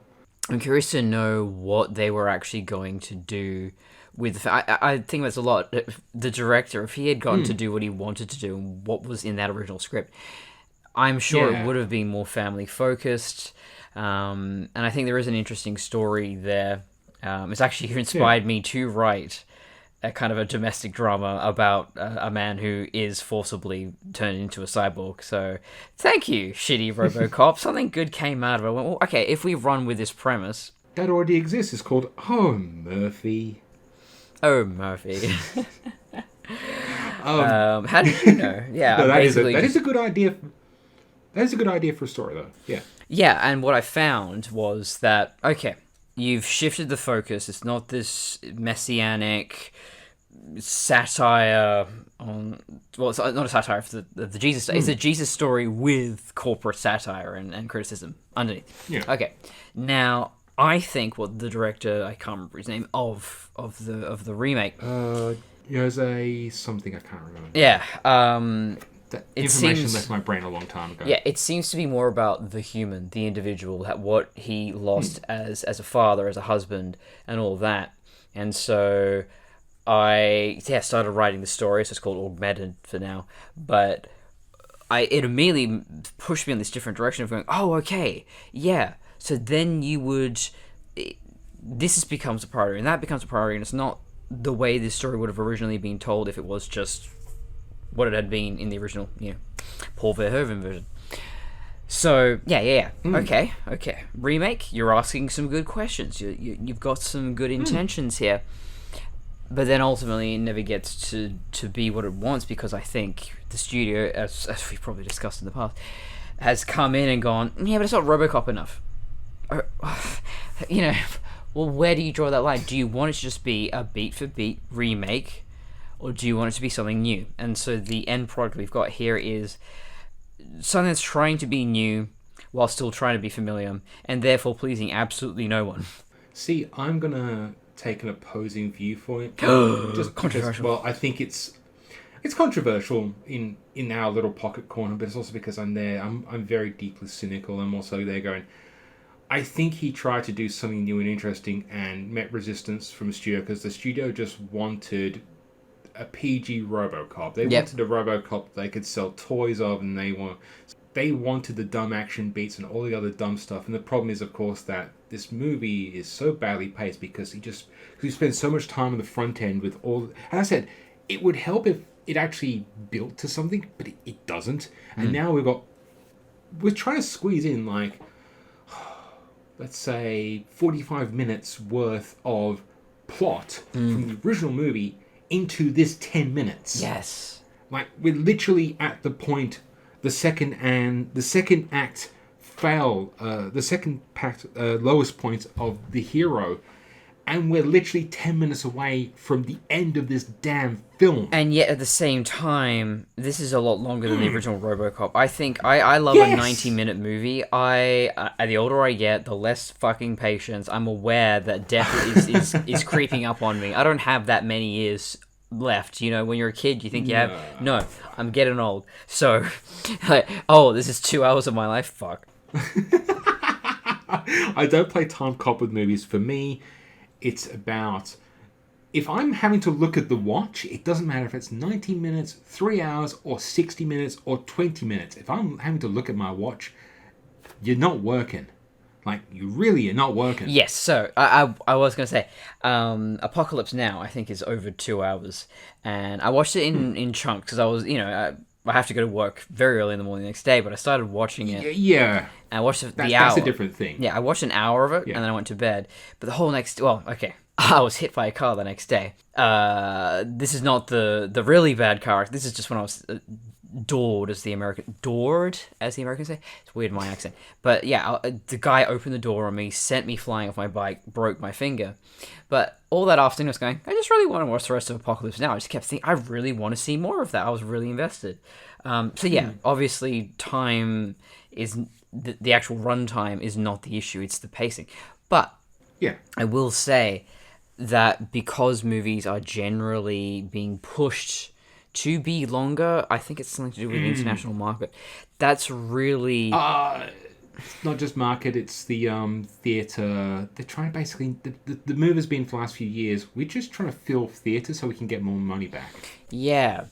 I'm curious to know what they were actually going to do with I think that's a lot. The director, if he had gotten to do what he wanted to do and what was in that original script, I'm sure it would have been more family focused. And I think there is an interesting story there. It's actually inspired me to write a kind of a domestic drama about a man who is forcibly turned into a cyborg. So thank you, shitty RoboCop. Something good came out of it. Well, okay, if we run with this premise... That already exists. It's called Oh, Murphy. Oh, Murphy. How did you know? Yeah, no, that is a good idea. That is a good idea for a story, though. Yeah. Yeah, and what I found was that, okay, you've shifted the focus. It's not this messianic satire on, well, it's not a satire of the Jesus. It's a Jesus story with corporate satire and criticism underneath. Yeah. Okay. Now, I think what the director, I can't remember his name, of the remake. Jose something, I can't remember. Yeah. That It information seems- left my brain a long time ago. Yeah, it seems to be more about the human, the individual, what he lost as a father, as a husband, and all that. And so I started writing the story, so it's called Augmented for now. But it immediately pushed me in this different direction of going, oh, okay, yeah. So then you would... This becomes a priority, and that becomes a priority, and it's not the way this story would have originally been told if it was just what it had been in the original, Paul Verhoeven version. So, yeah. Okay. Remake, you're asking some good questions. You've got some good intentions here. But then ultimately it never gets to be what it wants, because I think the studio, as we've probably discussed in the past, has come in and gone, yeah, but it's not RoboCop enough. Well, where do you draw that line? Do you want it to just be a beat-for-beat remake, or do you want it to be something new? And so the end product we've got here is something that's trying to be new while still trying to be familiar, and therefore pleasing absolutely no one. See, I'm going to take an opposing view for it. Just Controversial. Because, well, I think it's controversial in our little pocket corner, but it's also because I'm there. I'm very deeply cynical. I'm also there going, I think he tried to do something new and interesting and met resistance from the studio, because the studio just wanted a PG RoboCop. They wanted a RoboCop they could sell toys of, and they wanted the dumb action beats and all the other dumb stuff. And the problem is, of course, that this movie is so badly paced because he spends so much time on the front end with all... And I said, it would help if it actually built to something, but it doesn't. And now we're trying to squeeze in, like, let's say 45 minutes worth of plot from the original movie into this 10 minutes. Yes. Like, we're literally at the point the second act lowest point of the hero, and we're literally 10 minutes away from the end of this damn film. And yet at the same time, this is a lot longer than the original RoboCop. I think I love a 90-minute movie. The older I get, the less fucking patience. I'm aware that death is creeping up on me. I don't have that many years left. When you're a kid, you think you have... No, I'm getting old. So, this is 2 hours of my life? Fuck. I don't play time cop with movies. For me, it's about... If I'm having to look at the watch, it doesn't matter if it's 90 minutes, 3 hours, or 60 minutes, or 20 minutes. If I'm having to look at my watch, you're not working. Like, you really are not working. Yes, so I was going to say, Apocalypse Now, I think, is over 2 hours. And I watched it in chunks, because I was, I have to go to work very early in the morning the next day, but I started watching it. Yeah. And I watched the hour. That's a different thing. Yeah, I watched an hour of it, and then I went to bed. But the whole next... Well, okay. I was hit by a car the next day. This is not the really bad car. This is just when I was doored, as the Americans say. It's weird, my accent. But yeah, the guy opened the door on me, sent me flying off my bike, broke my finger. But all that afternoon I was going, I just really want to watch the rest of Apocalypse Now. I just kept thinking, I really want to see more of that. I was really invested. So yeah, obviously time is... The actual runtime is not the issue, it's the pacing. But yeah, I will say that because movies are generally being pushed to be longer, I think it's something to do with the international market. That's really... it's not just market, it's the theatre. They're trying to basically... The move has been for the last few years, we're just trying to fill theatre so we can get more money back. Yeah.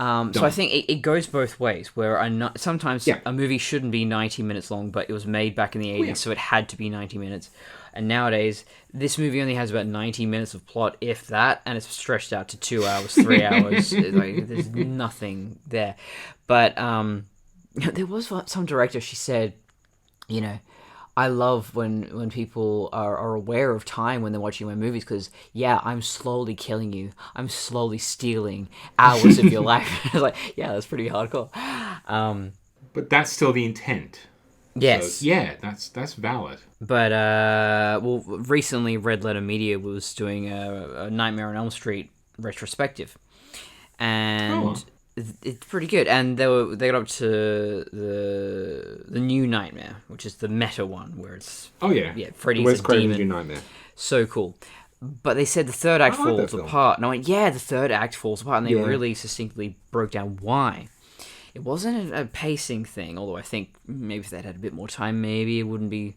So I think it goes both ways, where sometimes a movie shouldn't be 90 minutes long, but it was made back in the 80s, so it had to be 90 minutes. And nowadays, this movie only has about 90 minutes of plot, if that, and it's stretched out to 2 hours, 3 hours. There's nothing there. But there was some director, she said, I love when people are aware of time when they're watching my movies, because, I'm slowly killing you. I'm slowly stealing hours of your life. I was like, yeah, that's pretty hardcore. But that's still the intent. Yes. So, yeah, that's valid. But, recently Red Letter Media was doing a Nightmare on Elm Street retrospective, and it's pretty good. And they got up to the new Nightmare, which is the meta one, where it's Freddy's Wes a Craven's demon. New Nightmare. So cool. But they said the third act falls apart. And I went, yeah, the third act falls apart. And they really succinctly broke down why. It wasn't a pacing thing, although I think maybe if they'd had a bit more time, maybe it wouldn't be,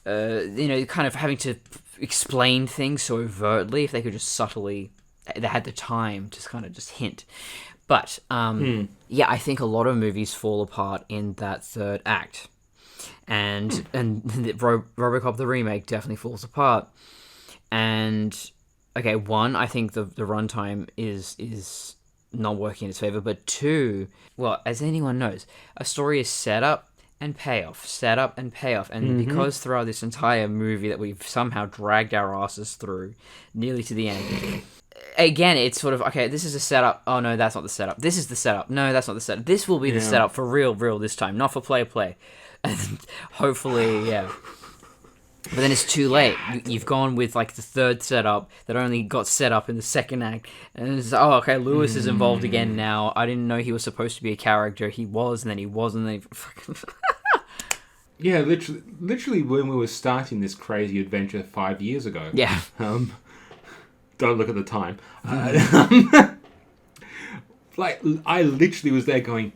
kind of having to explain things so overtly. If they could just subtly, they had the time to kind of just hint. But, I think a lot of movies fall apart in that third act. And RoboCop the remake definitely falls apart. And okay, one, I think the runtime is not working in its favor, but two, well, as anyone knows, a story is set up and payoff, and because throughout this entire movie that we've somehow dragged our asses through nearly to the end, again, it's sort of, okay, this is a setup, oh no, that's not the setup, this is the setup, no, that's not the setup, this will be the setup for real this time, not for play, and hopefully, But then it's too late. You've gone with like the third setup that only got set up in the second act. And it's, okay, Lewis is involved again now. I didn't know he was supposed to be a character. He was, and then he wasn't. Then Yeah, literally when we were starting this crazy adventure 5 years ago. Yeah. Don't look at the time. I literally was there going,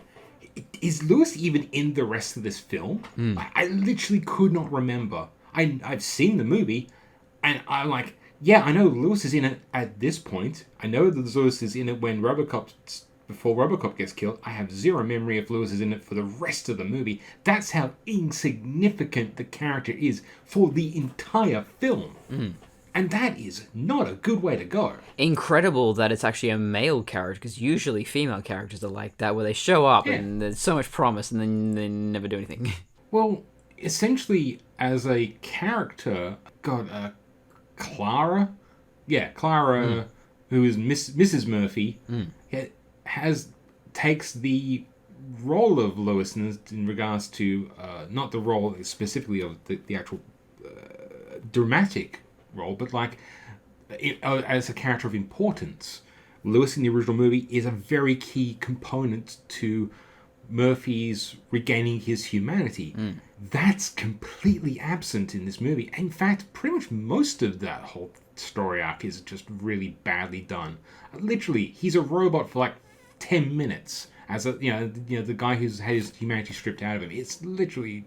is Lewis even in the rest of this film? I literally could not remember. I've seen the movie, and I'm like, yeah, I know Lewis is in it at this point. I know that Lewis is in it before RoboCop gets killed. I have zero memory if Lewis is in it for the rest of the movie. That's how insignificant the character is for the entire film. And that is not a good way to go. Incredible that it's actually a male character, because usually female characters are like that, where they show up and there's so much promise and then they never do anything. Well, essentially, as a character, Clara, who is Mrs. Murphy, takes the role of Lewis in regards to not the role specifically of the actual dramatic role, but as a character of importance. Lewis in the original movie is a very key component to Murphy's regaining his humanity. That's completely absent in this movie. In fact, pretty much most of that whole story arc is just really badly done. Literally, he's a robot for 10 minutes as the guy who's had his humanity stripped out of him. It's literally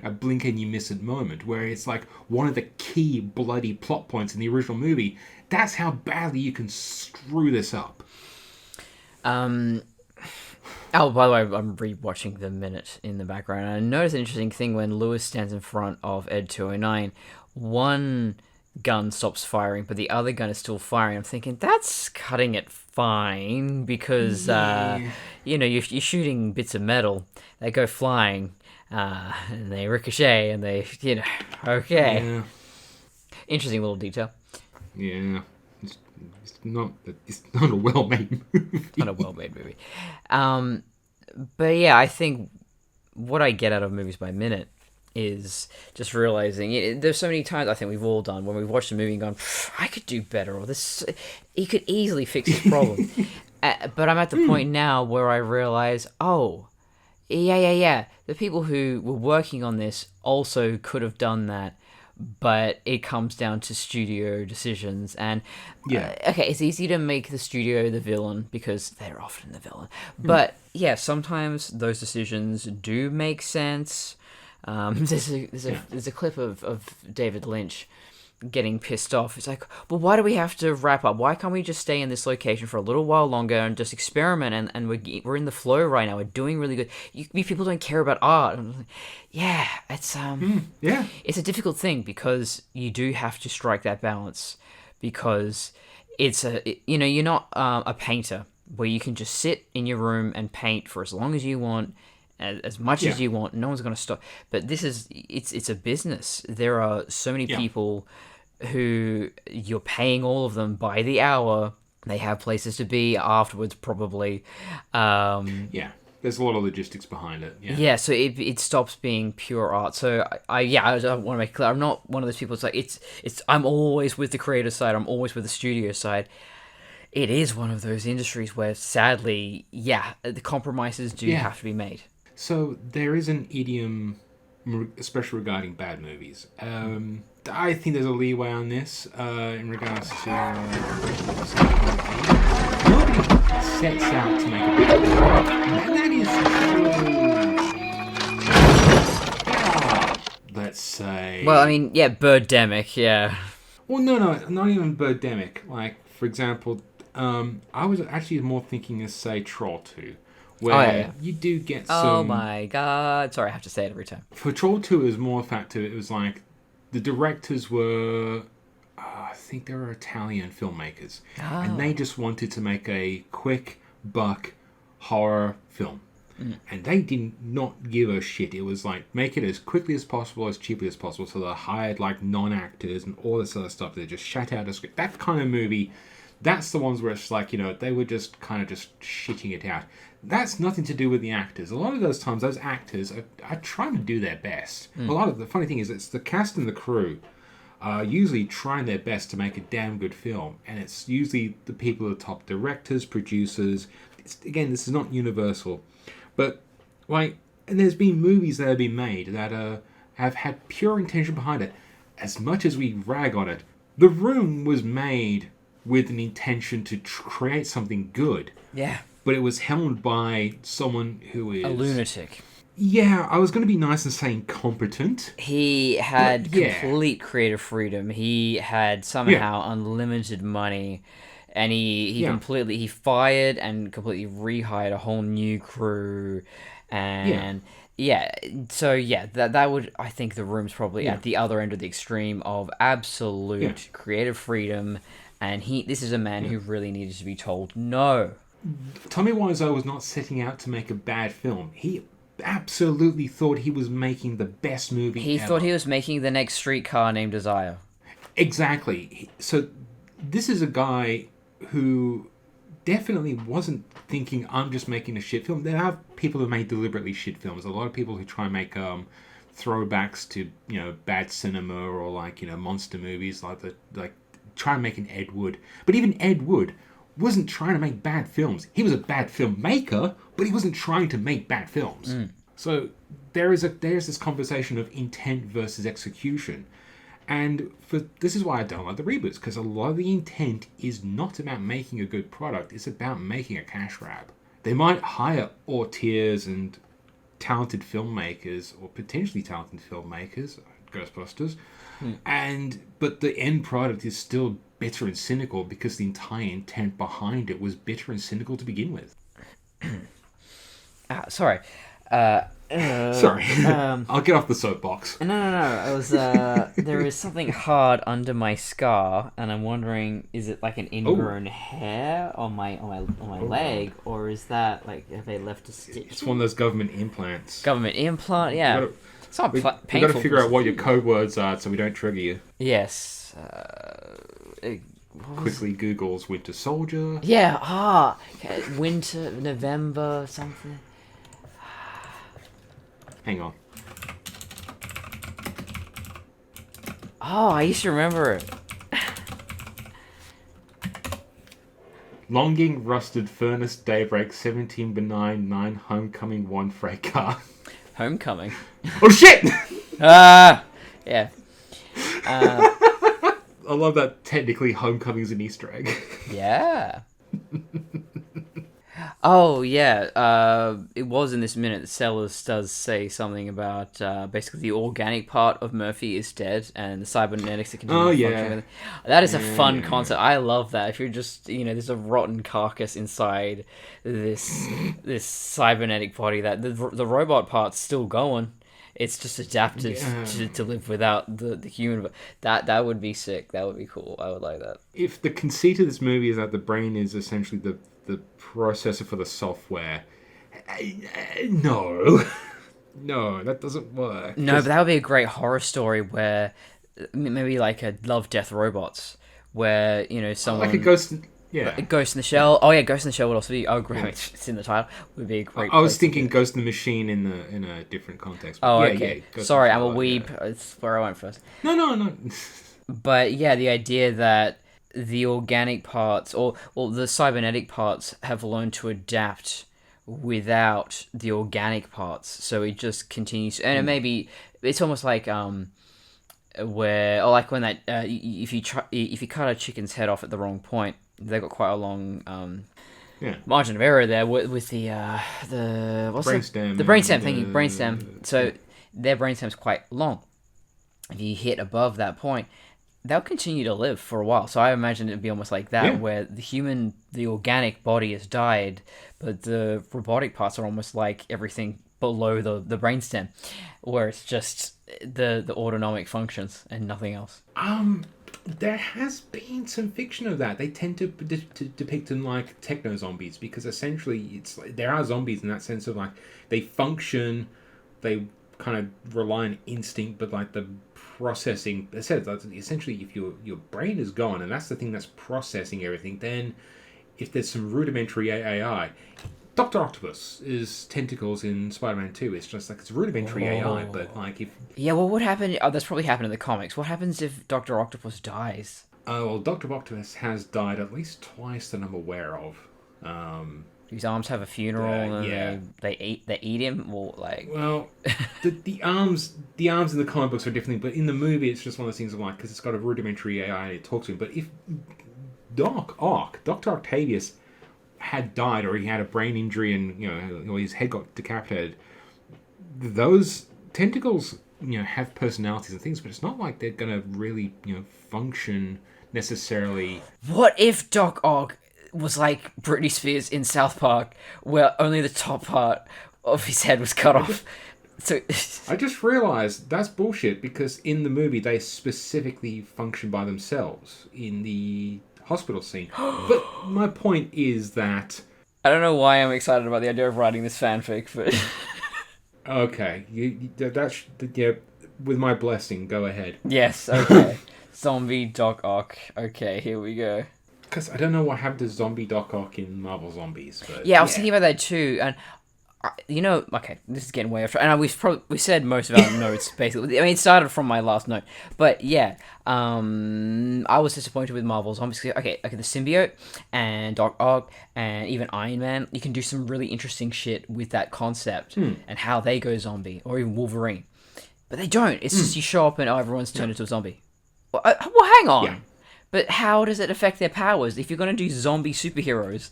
a blink and you miss it moment where it's one of the key bloody plot points in the original movie. That's how badly you can screw this up. Oh, by the way, I'm rewatching the minute in the background, and I noticed an interesting thing when Lewis stands in front of Ed 209. One gun stops firing, but the other gun is still firing. I'm thinking, that's cutting it fine, because, you're shooting bits of metal. They go flying, and they ricochet, and they, okay. Yeah. Interesting little detail. Yeah. It's not a well-made movie. Not a well-made movie. But yeah, I think what I get out of movies by minute is just realizing there's so many times I think we've all done when we've watched a movie and gone, I could do better, or this, he could easily fix this problem. But I'm at the point now where I realize, the people who were working on this also could have done that. But it comes down to studio decisions, and it's easy to make the studio the villain because they're often the villain. But sometimes those decisions do make sense. There's a clip of David Lynch getting pissed off. It's like, well, why do we have to wrap up? Why can't we just stay in this location for a little while longer and just experiment? And we're in the flow right now. We're doing really good. People don't care about art. It's it's a difficult thing because you do have to strike that balance, because you're not a painter where you can just sit in your room and paint for as long as you want, as much as you want. No one's going to stop. But it's a business. There are so many people who you're paying all of them by the hour. They have places to be afterwards, probably. There's a lot of logistics behind it. So it stops being pure art. So I want to make it clear, I'm not one of those people. It's I'm always with the creative side. I'm always with the studio side. It is one of those industries where, sadly, the compromises do have to be made. So there is an idiom, especially regarding bad movies. I think there's a leeway on this in regards to nobody sets out to make a bad movie, and that is true. Let's say. Well, I mean, Birdemic, yeah. Well, no, not even Birdemic. Like, for example, I was actually more thinking of, say, Troll 2. Where you do get some... Oh my god. Sorry, I have to say it every time. For Troll 2, it was more a fact of, it was like, the directors were... I think they were Italian filmmakers. Oh. And they just wanted to make a quick buck horror film. And they did not give a shit. It was like, make it as quickly as possible, as cheaply as possible. So they hired like non-actors and all this other stuff. They just shut out a script. That kind of movie... That's the ones where it's like, they were just kind of just shitting it out. That's nothing to do with the actors. A lot of those times, those actors are trying to do their best. A lot of the funny thing is, it's the cast and the crew are usually trying their best to make a damn good film. And it's usually the people at the top, directors, producers. Again, this is not universal. But, and there's been movies that have been made that have had pure intention behind it. As much as we rag on it, The Room was made with an intention to create something good. Yeah. But it was helmed by someone who is... a lunatic. Yeah, I was going to be nice and say incompetent. He had complete creative freedom. He had somehow unlimited money. And he fired and completely rehired a whole new crew. And... that would, I think The Room's probably at the other end of the extreme of absolute creative freedom. And this is a man who really needed to be told no. Tommy Wiseau was not setting out to make a bad film. He absolutely thought he was making the best movie ever. He thought he was making the next Streetcar Named Desire. Exactly. So this is a guy who definitely wasn't thinking, I'm just making a shit film. There are people who make deliberately shit films. A lot of people who try and make throwbacks to, bad cinema or monster movies try and make an Ed Wood. But even Ed Wood wasn't trying to make bad films. He was a bad filmmaker, but he wasn't trying to make bad films. So there's this conversation of intent versus execution. And this is why I don't like the reboots, because a lot of the intent is not about making a good product, it's about making a cash grab. They might hire auteurs and talented filmmakers, or potentially talented filmmakers, Ghostbusters, but the end product is still bitter and cynical because the entire intent behind it was bitter and cynical to begin with. Sorry. Sorry. I'll get off the soapbox. No. I was there is something hard under my scar, and I'm wondering, is it like an ingrown hair on my leg, or is that have they left a stitch? It's one of those government implants. Government implant, yeah. It's not painful. We've got to figure out what your code words are so we don't trigger you. Yes. Quickly Googles Winter Soldier. Yeah, Winter, November, something. Hang on. Oh, I used to remember it. Longing, rusted, furnace, daybreak, 17 benign, 9 homecoming, 1 freight car. Homecoming? Oh shit! Yeah. I love that technically Homecoming's an Easter egg. Yeah. Oh, yeah. It was in this minute that Sellers does say something about basically the organic part of Murphy is dead and the cybernetics that continue to function with it. That is a fun concept. I love that. If you're just, there's a rotten carcass inside this cybernetic body, that the robot part's still going. It's just adapted to live without the human. That would be sick. That would be cool. I would like that. If the conceit of this movie is that the brain is essentially the processor for the software, no, that doesn't work. No, but that would be a great horror story where maybe like a Love, Death, Robots, where someone like a Ghost. Yeah, Ghost in the Shell. Oh yeah, Ghost in the Shell would also be. Oh great, it's in the title. Would be a great. I was thinking Ghost in the Machine in a different context. Oh okay. Sorry, I'm a weeb. Yeah. It's where I went first. No. But yeah, the idea that the organic parts, or the cybernetic parts, have learned to adapt without the organic parts. So it just continues, and it maybe it's almost like where, or like when that if you cut a chicken's head off at the wrong point, they've got quite a long margin of error there with the brainstem. The brainstem, thank you, brainstem. So their brainstem's quite long. If you hit above that point, they'll continue to live for a while. So I imagine it'd be almost like that, where the organic body has died, but the robotic parts are almost like everything below the brainstem, where it's just the autonomic functions and nothing else. There has been some fiction of that. They tend to depict them like techno zombies, because essentially it's like, there are zombies in that sense of like they function, they kind of rely on instinct, but like the processing, I said, essentially if your brain is gone and that's the thing that's processing everything, then if there's some rudimentary AI, Dr. Octopus's tentacles in Spider-Man 2, it's just like it's rudimentary AI, but like if... Yeah, well, what happened... Oh, that's probably happened in the comics. What happens if Dr. Octopus dies? Well, Dr. Octopus has died at least twice that I'm aware of. His arms have a funeral and they eat him, or like... Well, the arms in the comic books are different, but in the movie it's just one of those things of like, because it's got a rudimentary AI and it talks to him, but if Dr. Octavius had died, or he had a brain injury and or his head got decapitated, those tentacles have personalities and things, but it's not like they're gonna really function necessarily. What if Doc Ock was like Britney Spears in South Park, where only the top part of his head was cut off? So I just realized that's bullshit, because in the movie they specifically function by themselves in the hospital scene. But my point is that I don't know why I'm excited about the idea of writing this fanfic, but okay, with my blessing, go ahead. Yes, okay. Zombie Doc Ock. Okay, here we go. Because I don't know what happened to Zombie Doc Ock in Marvel Zombies, but I was thinking about that too, and okay, this is getting way off track. And we said most of our notes basically. I mean, it started from my last note, but I was disappointed with Marvel Zombies. Okay, the symbiote and Doc Ock and even Iron Man, you can do some really interesting shit with that concept and how they go zombie, or even Wolverine. But they don't. It's just you show up and everyone's turned into a zombie. Well, hang on. Yeah. But how does it affect their powers? If you're going to do zombie superheroes,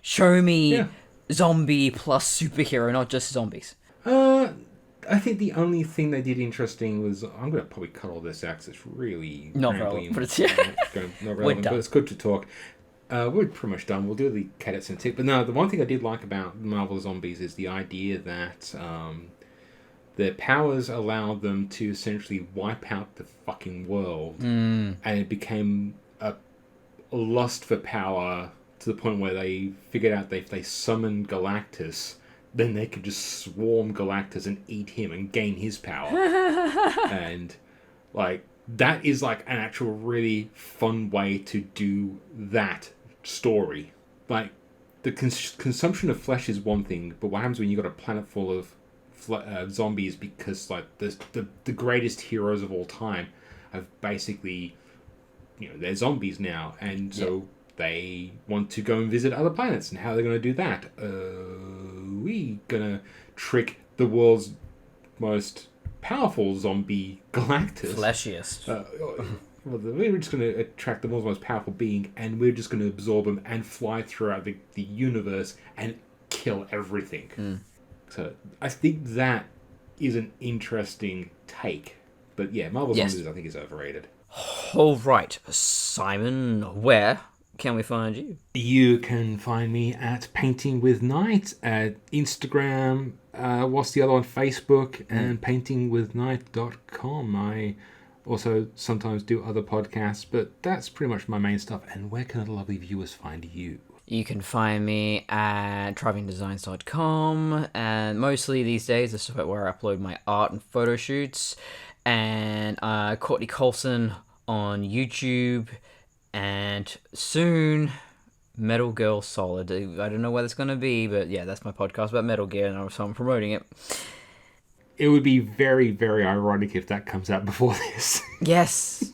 show me zombie plus superhero, not just zombies. I think the only thing they did interesting was, I'm going to probably cut all this out because it's really not relevant, but it's not relevant, but it's good to talk. We're pretty much done. We'll do the cadets and tip. But no, the one thing I did like about Marvel Zombies is the idea that their powers allowed them to essentially wipe out the fucking world, and it became a lust for power to the point where they figured out that if they summoned Galactus, then they could just swarm Galactus and eat him and gain his power. And like that is like an actual really fun way to do that story. Like the consumption of flesh is one thing, but what happens when you got a planet full of zombies, because like the greatest heroes of all time have basically, they're zombies now, and so they want to go and visit other planets. And how are they going to do that? We gonna trick the world's most powerful zombie, Galactus, fleshiest. We're just going to attract the world's most powerful being, and we're just going to absorb them and fly throughout the universe and kill everything. So I think that is an interesting take. But yeah, Marvel Zombies I think is overrated. All right, Simon, where can we find you? You can find me at Painting with Night at Instagram. What's the other one? Facebook and paintingwithnight.com. I also sometimes do other podcasts, but that's pretty much my main stuff. And where can the lovely viewers find you? You can find me at traviandesigns.com, and mostly these days this is where I upload my art and photo shoots, and Courtney Colson on YouTube, and soon Metal Girl Solid. I don't know where that's going to be, but yeah, that's my podcast about Metal Gear, and so I'm promoting it. It would be very, very ironic if that comes out before this. Yes.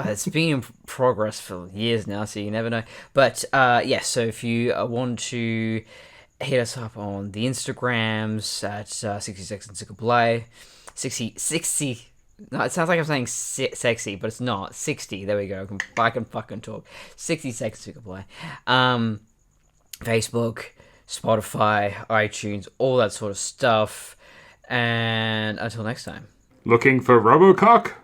It's being progress for years now, so you never know. But yeah, so if you want to hit us up on the Instagrams at 60 Seconds to Play, 60. No, it sounds like I'm saying sexy, but it's not. 60. There we go. I can fucking talk. 60 Seconds to Play. Facebook, Spotify, iTunes, all that sort of stuff. And until next time. Looking for Robocock?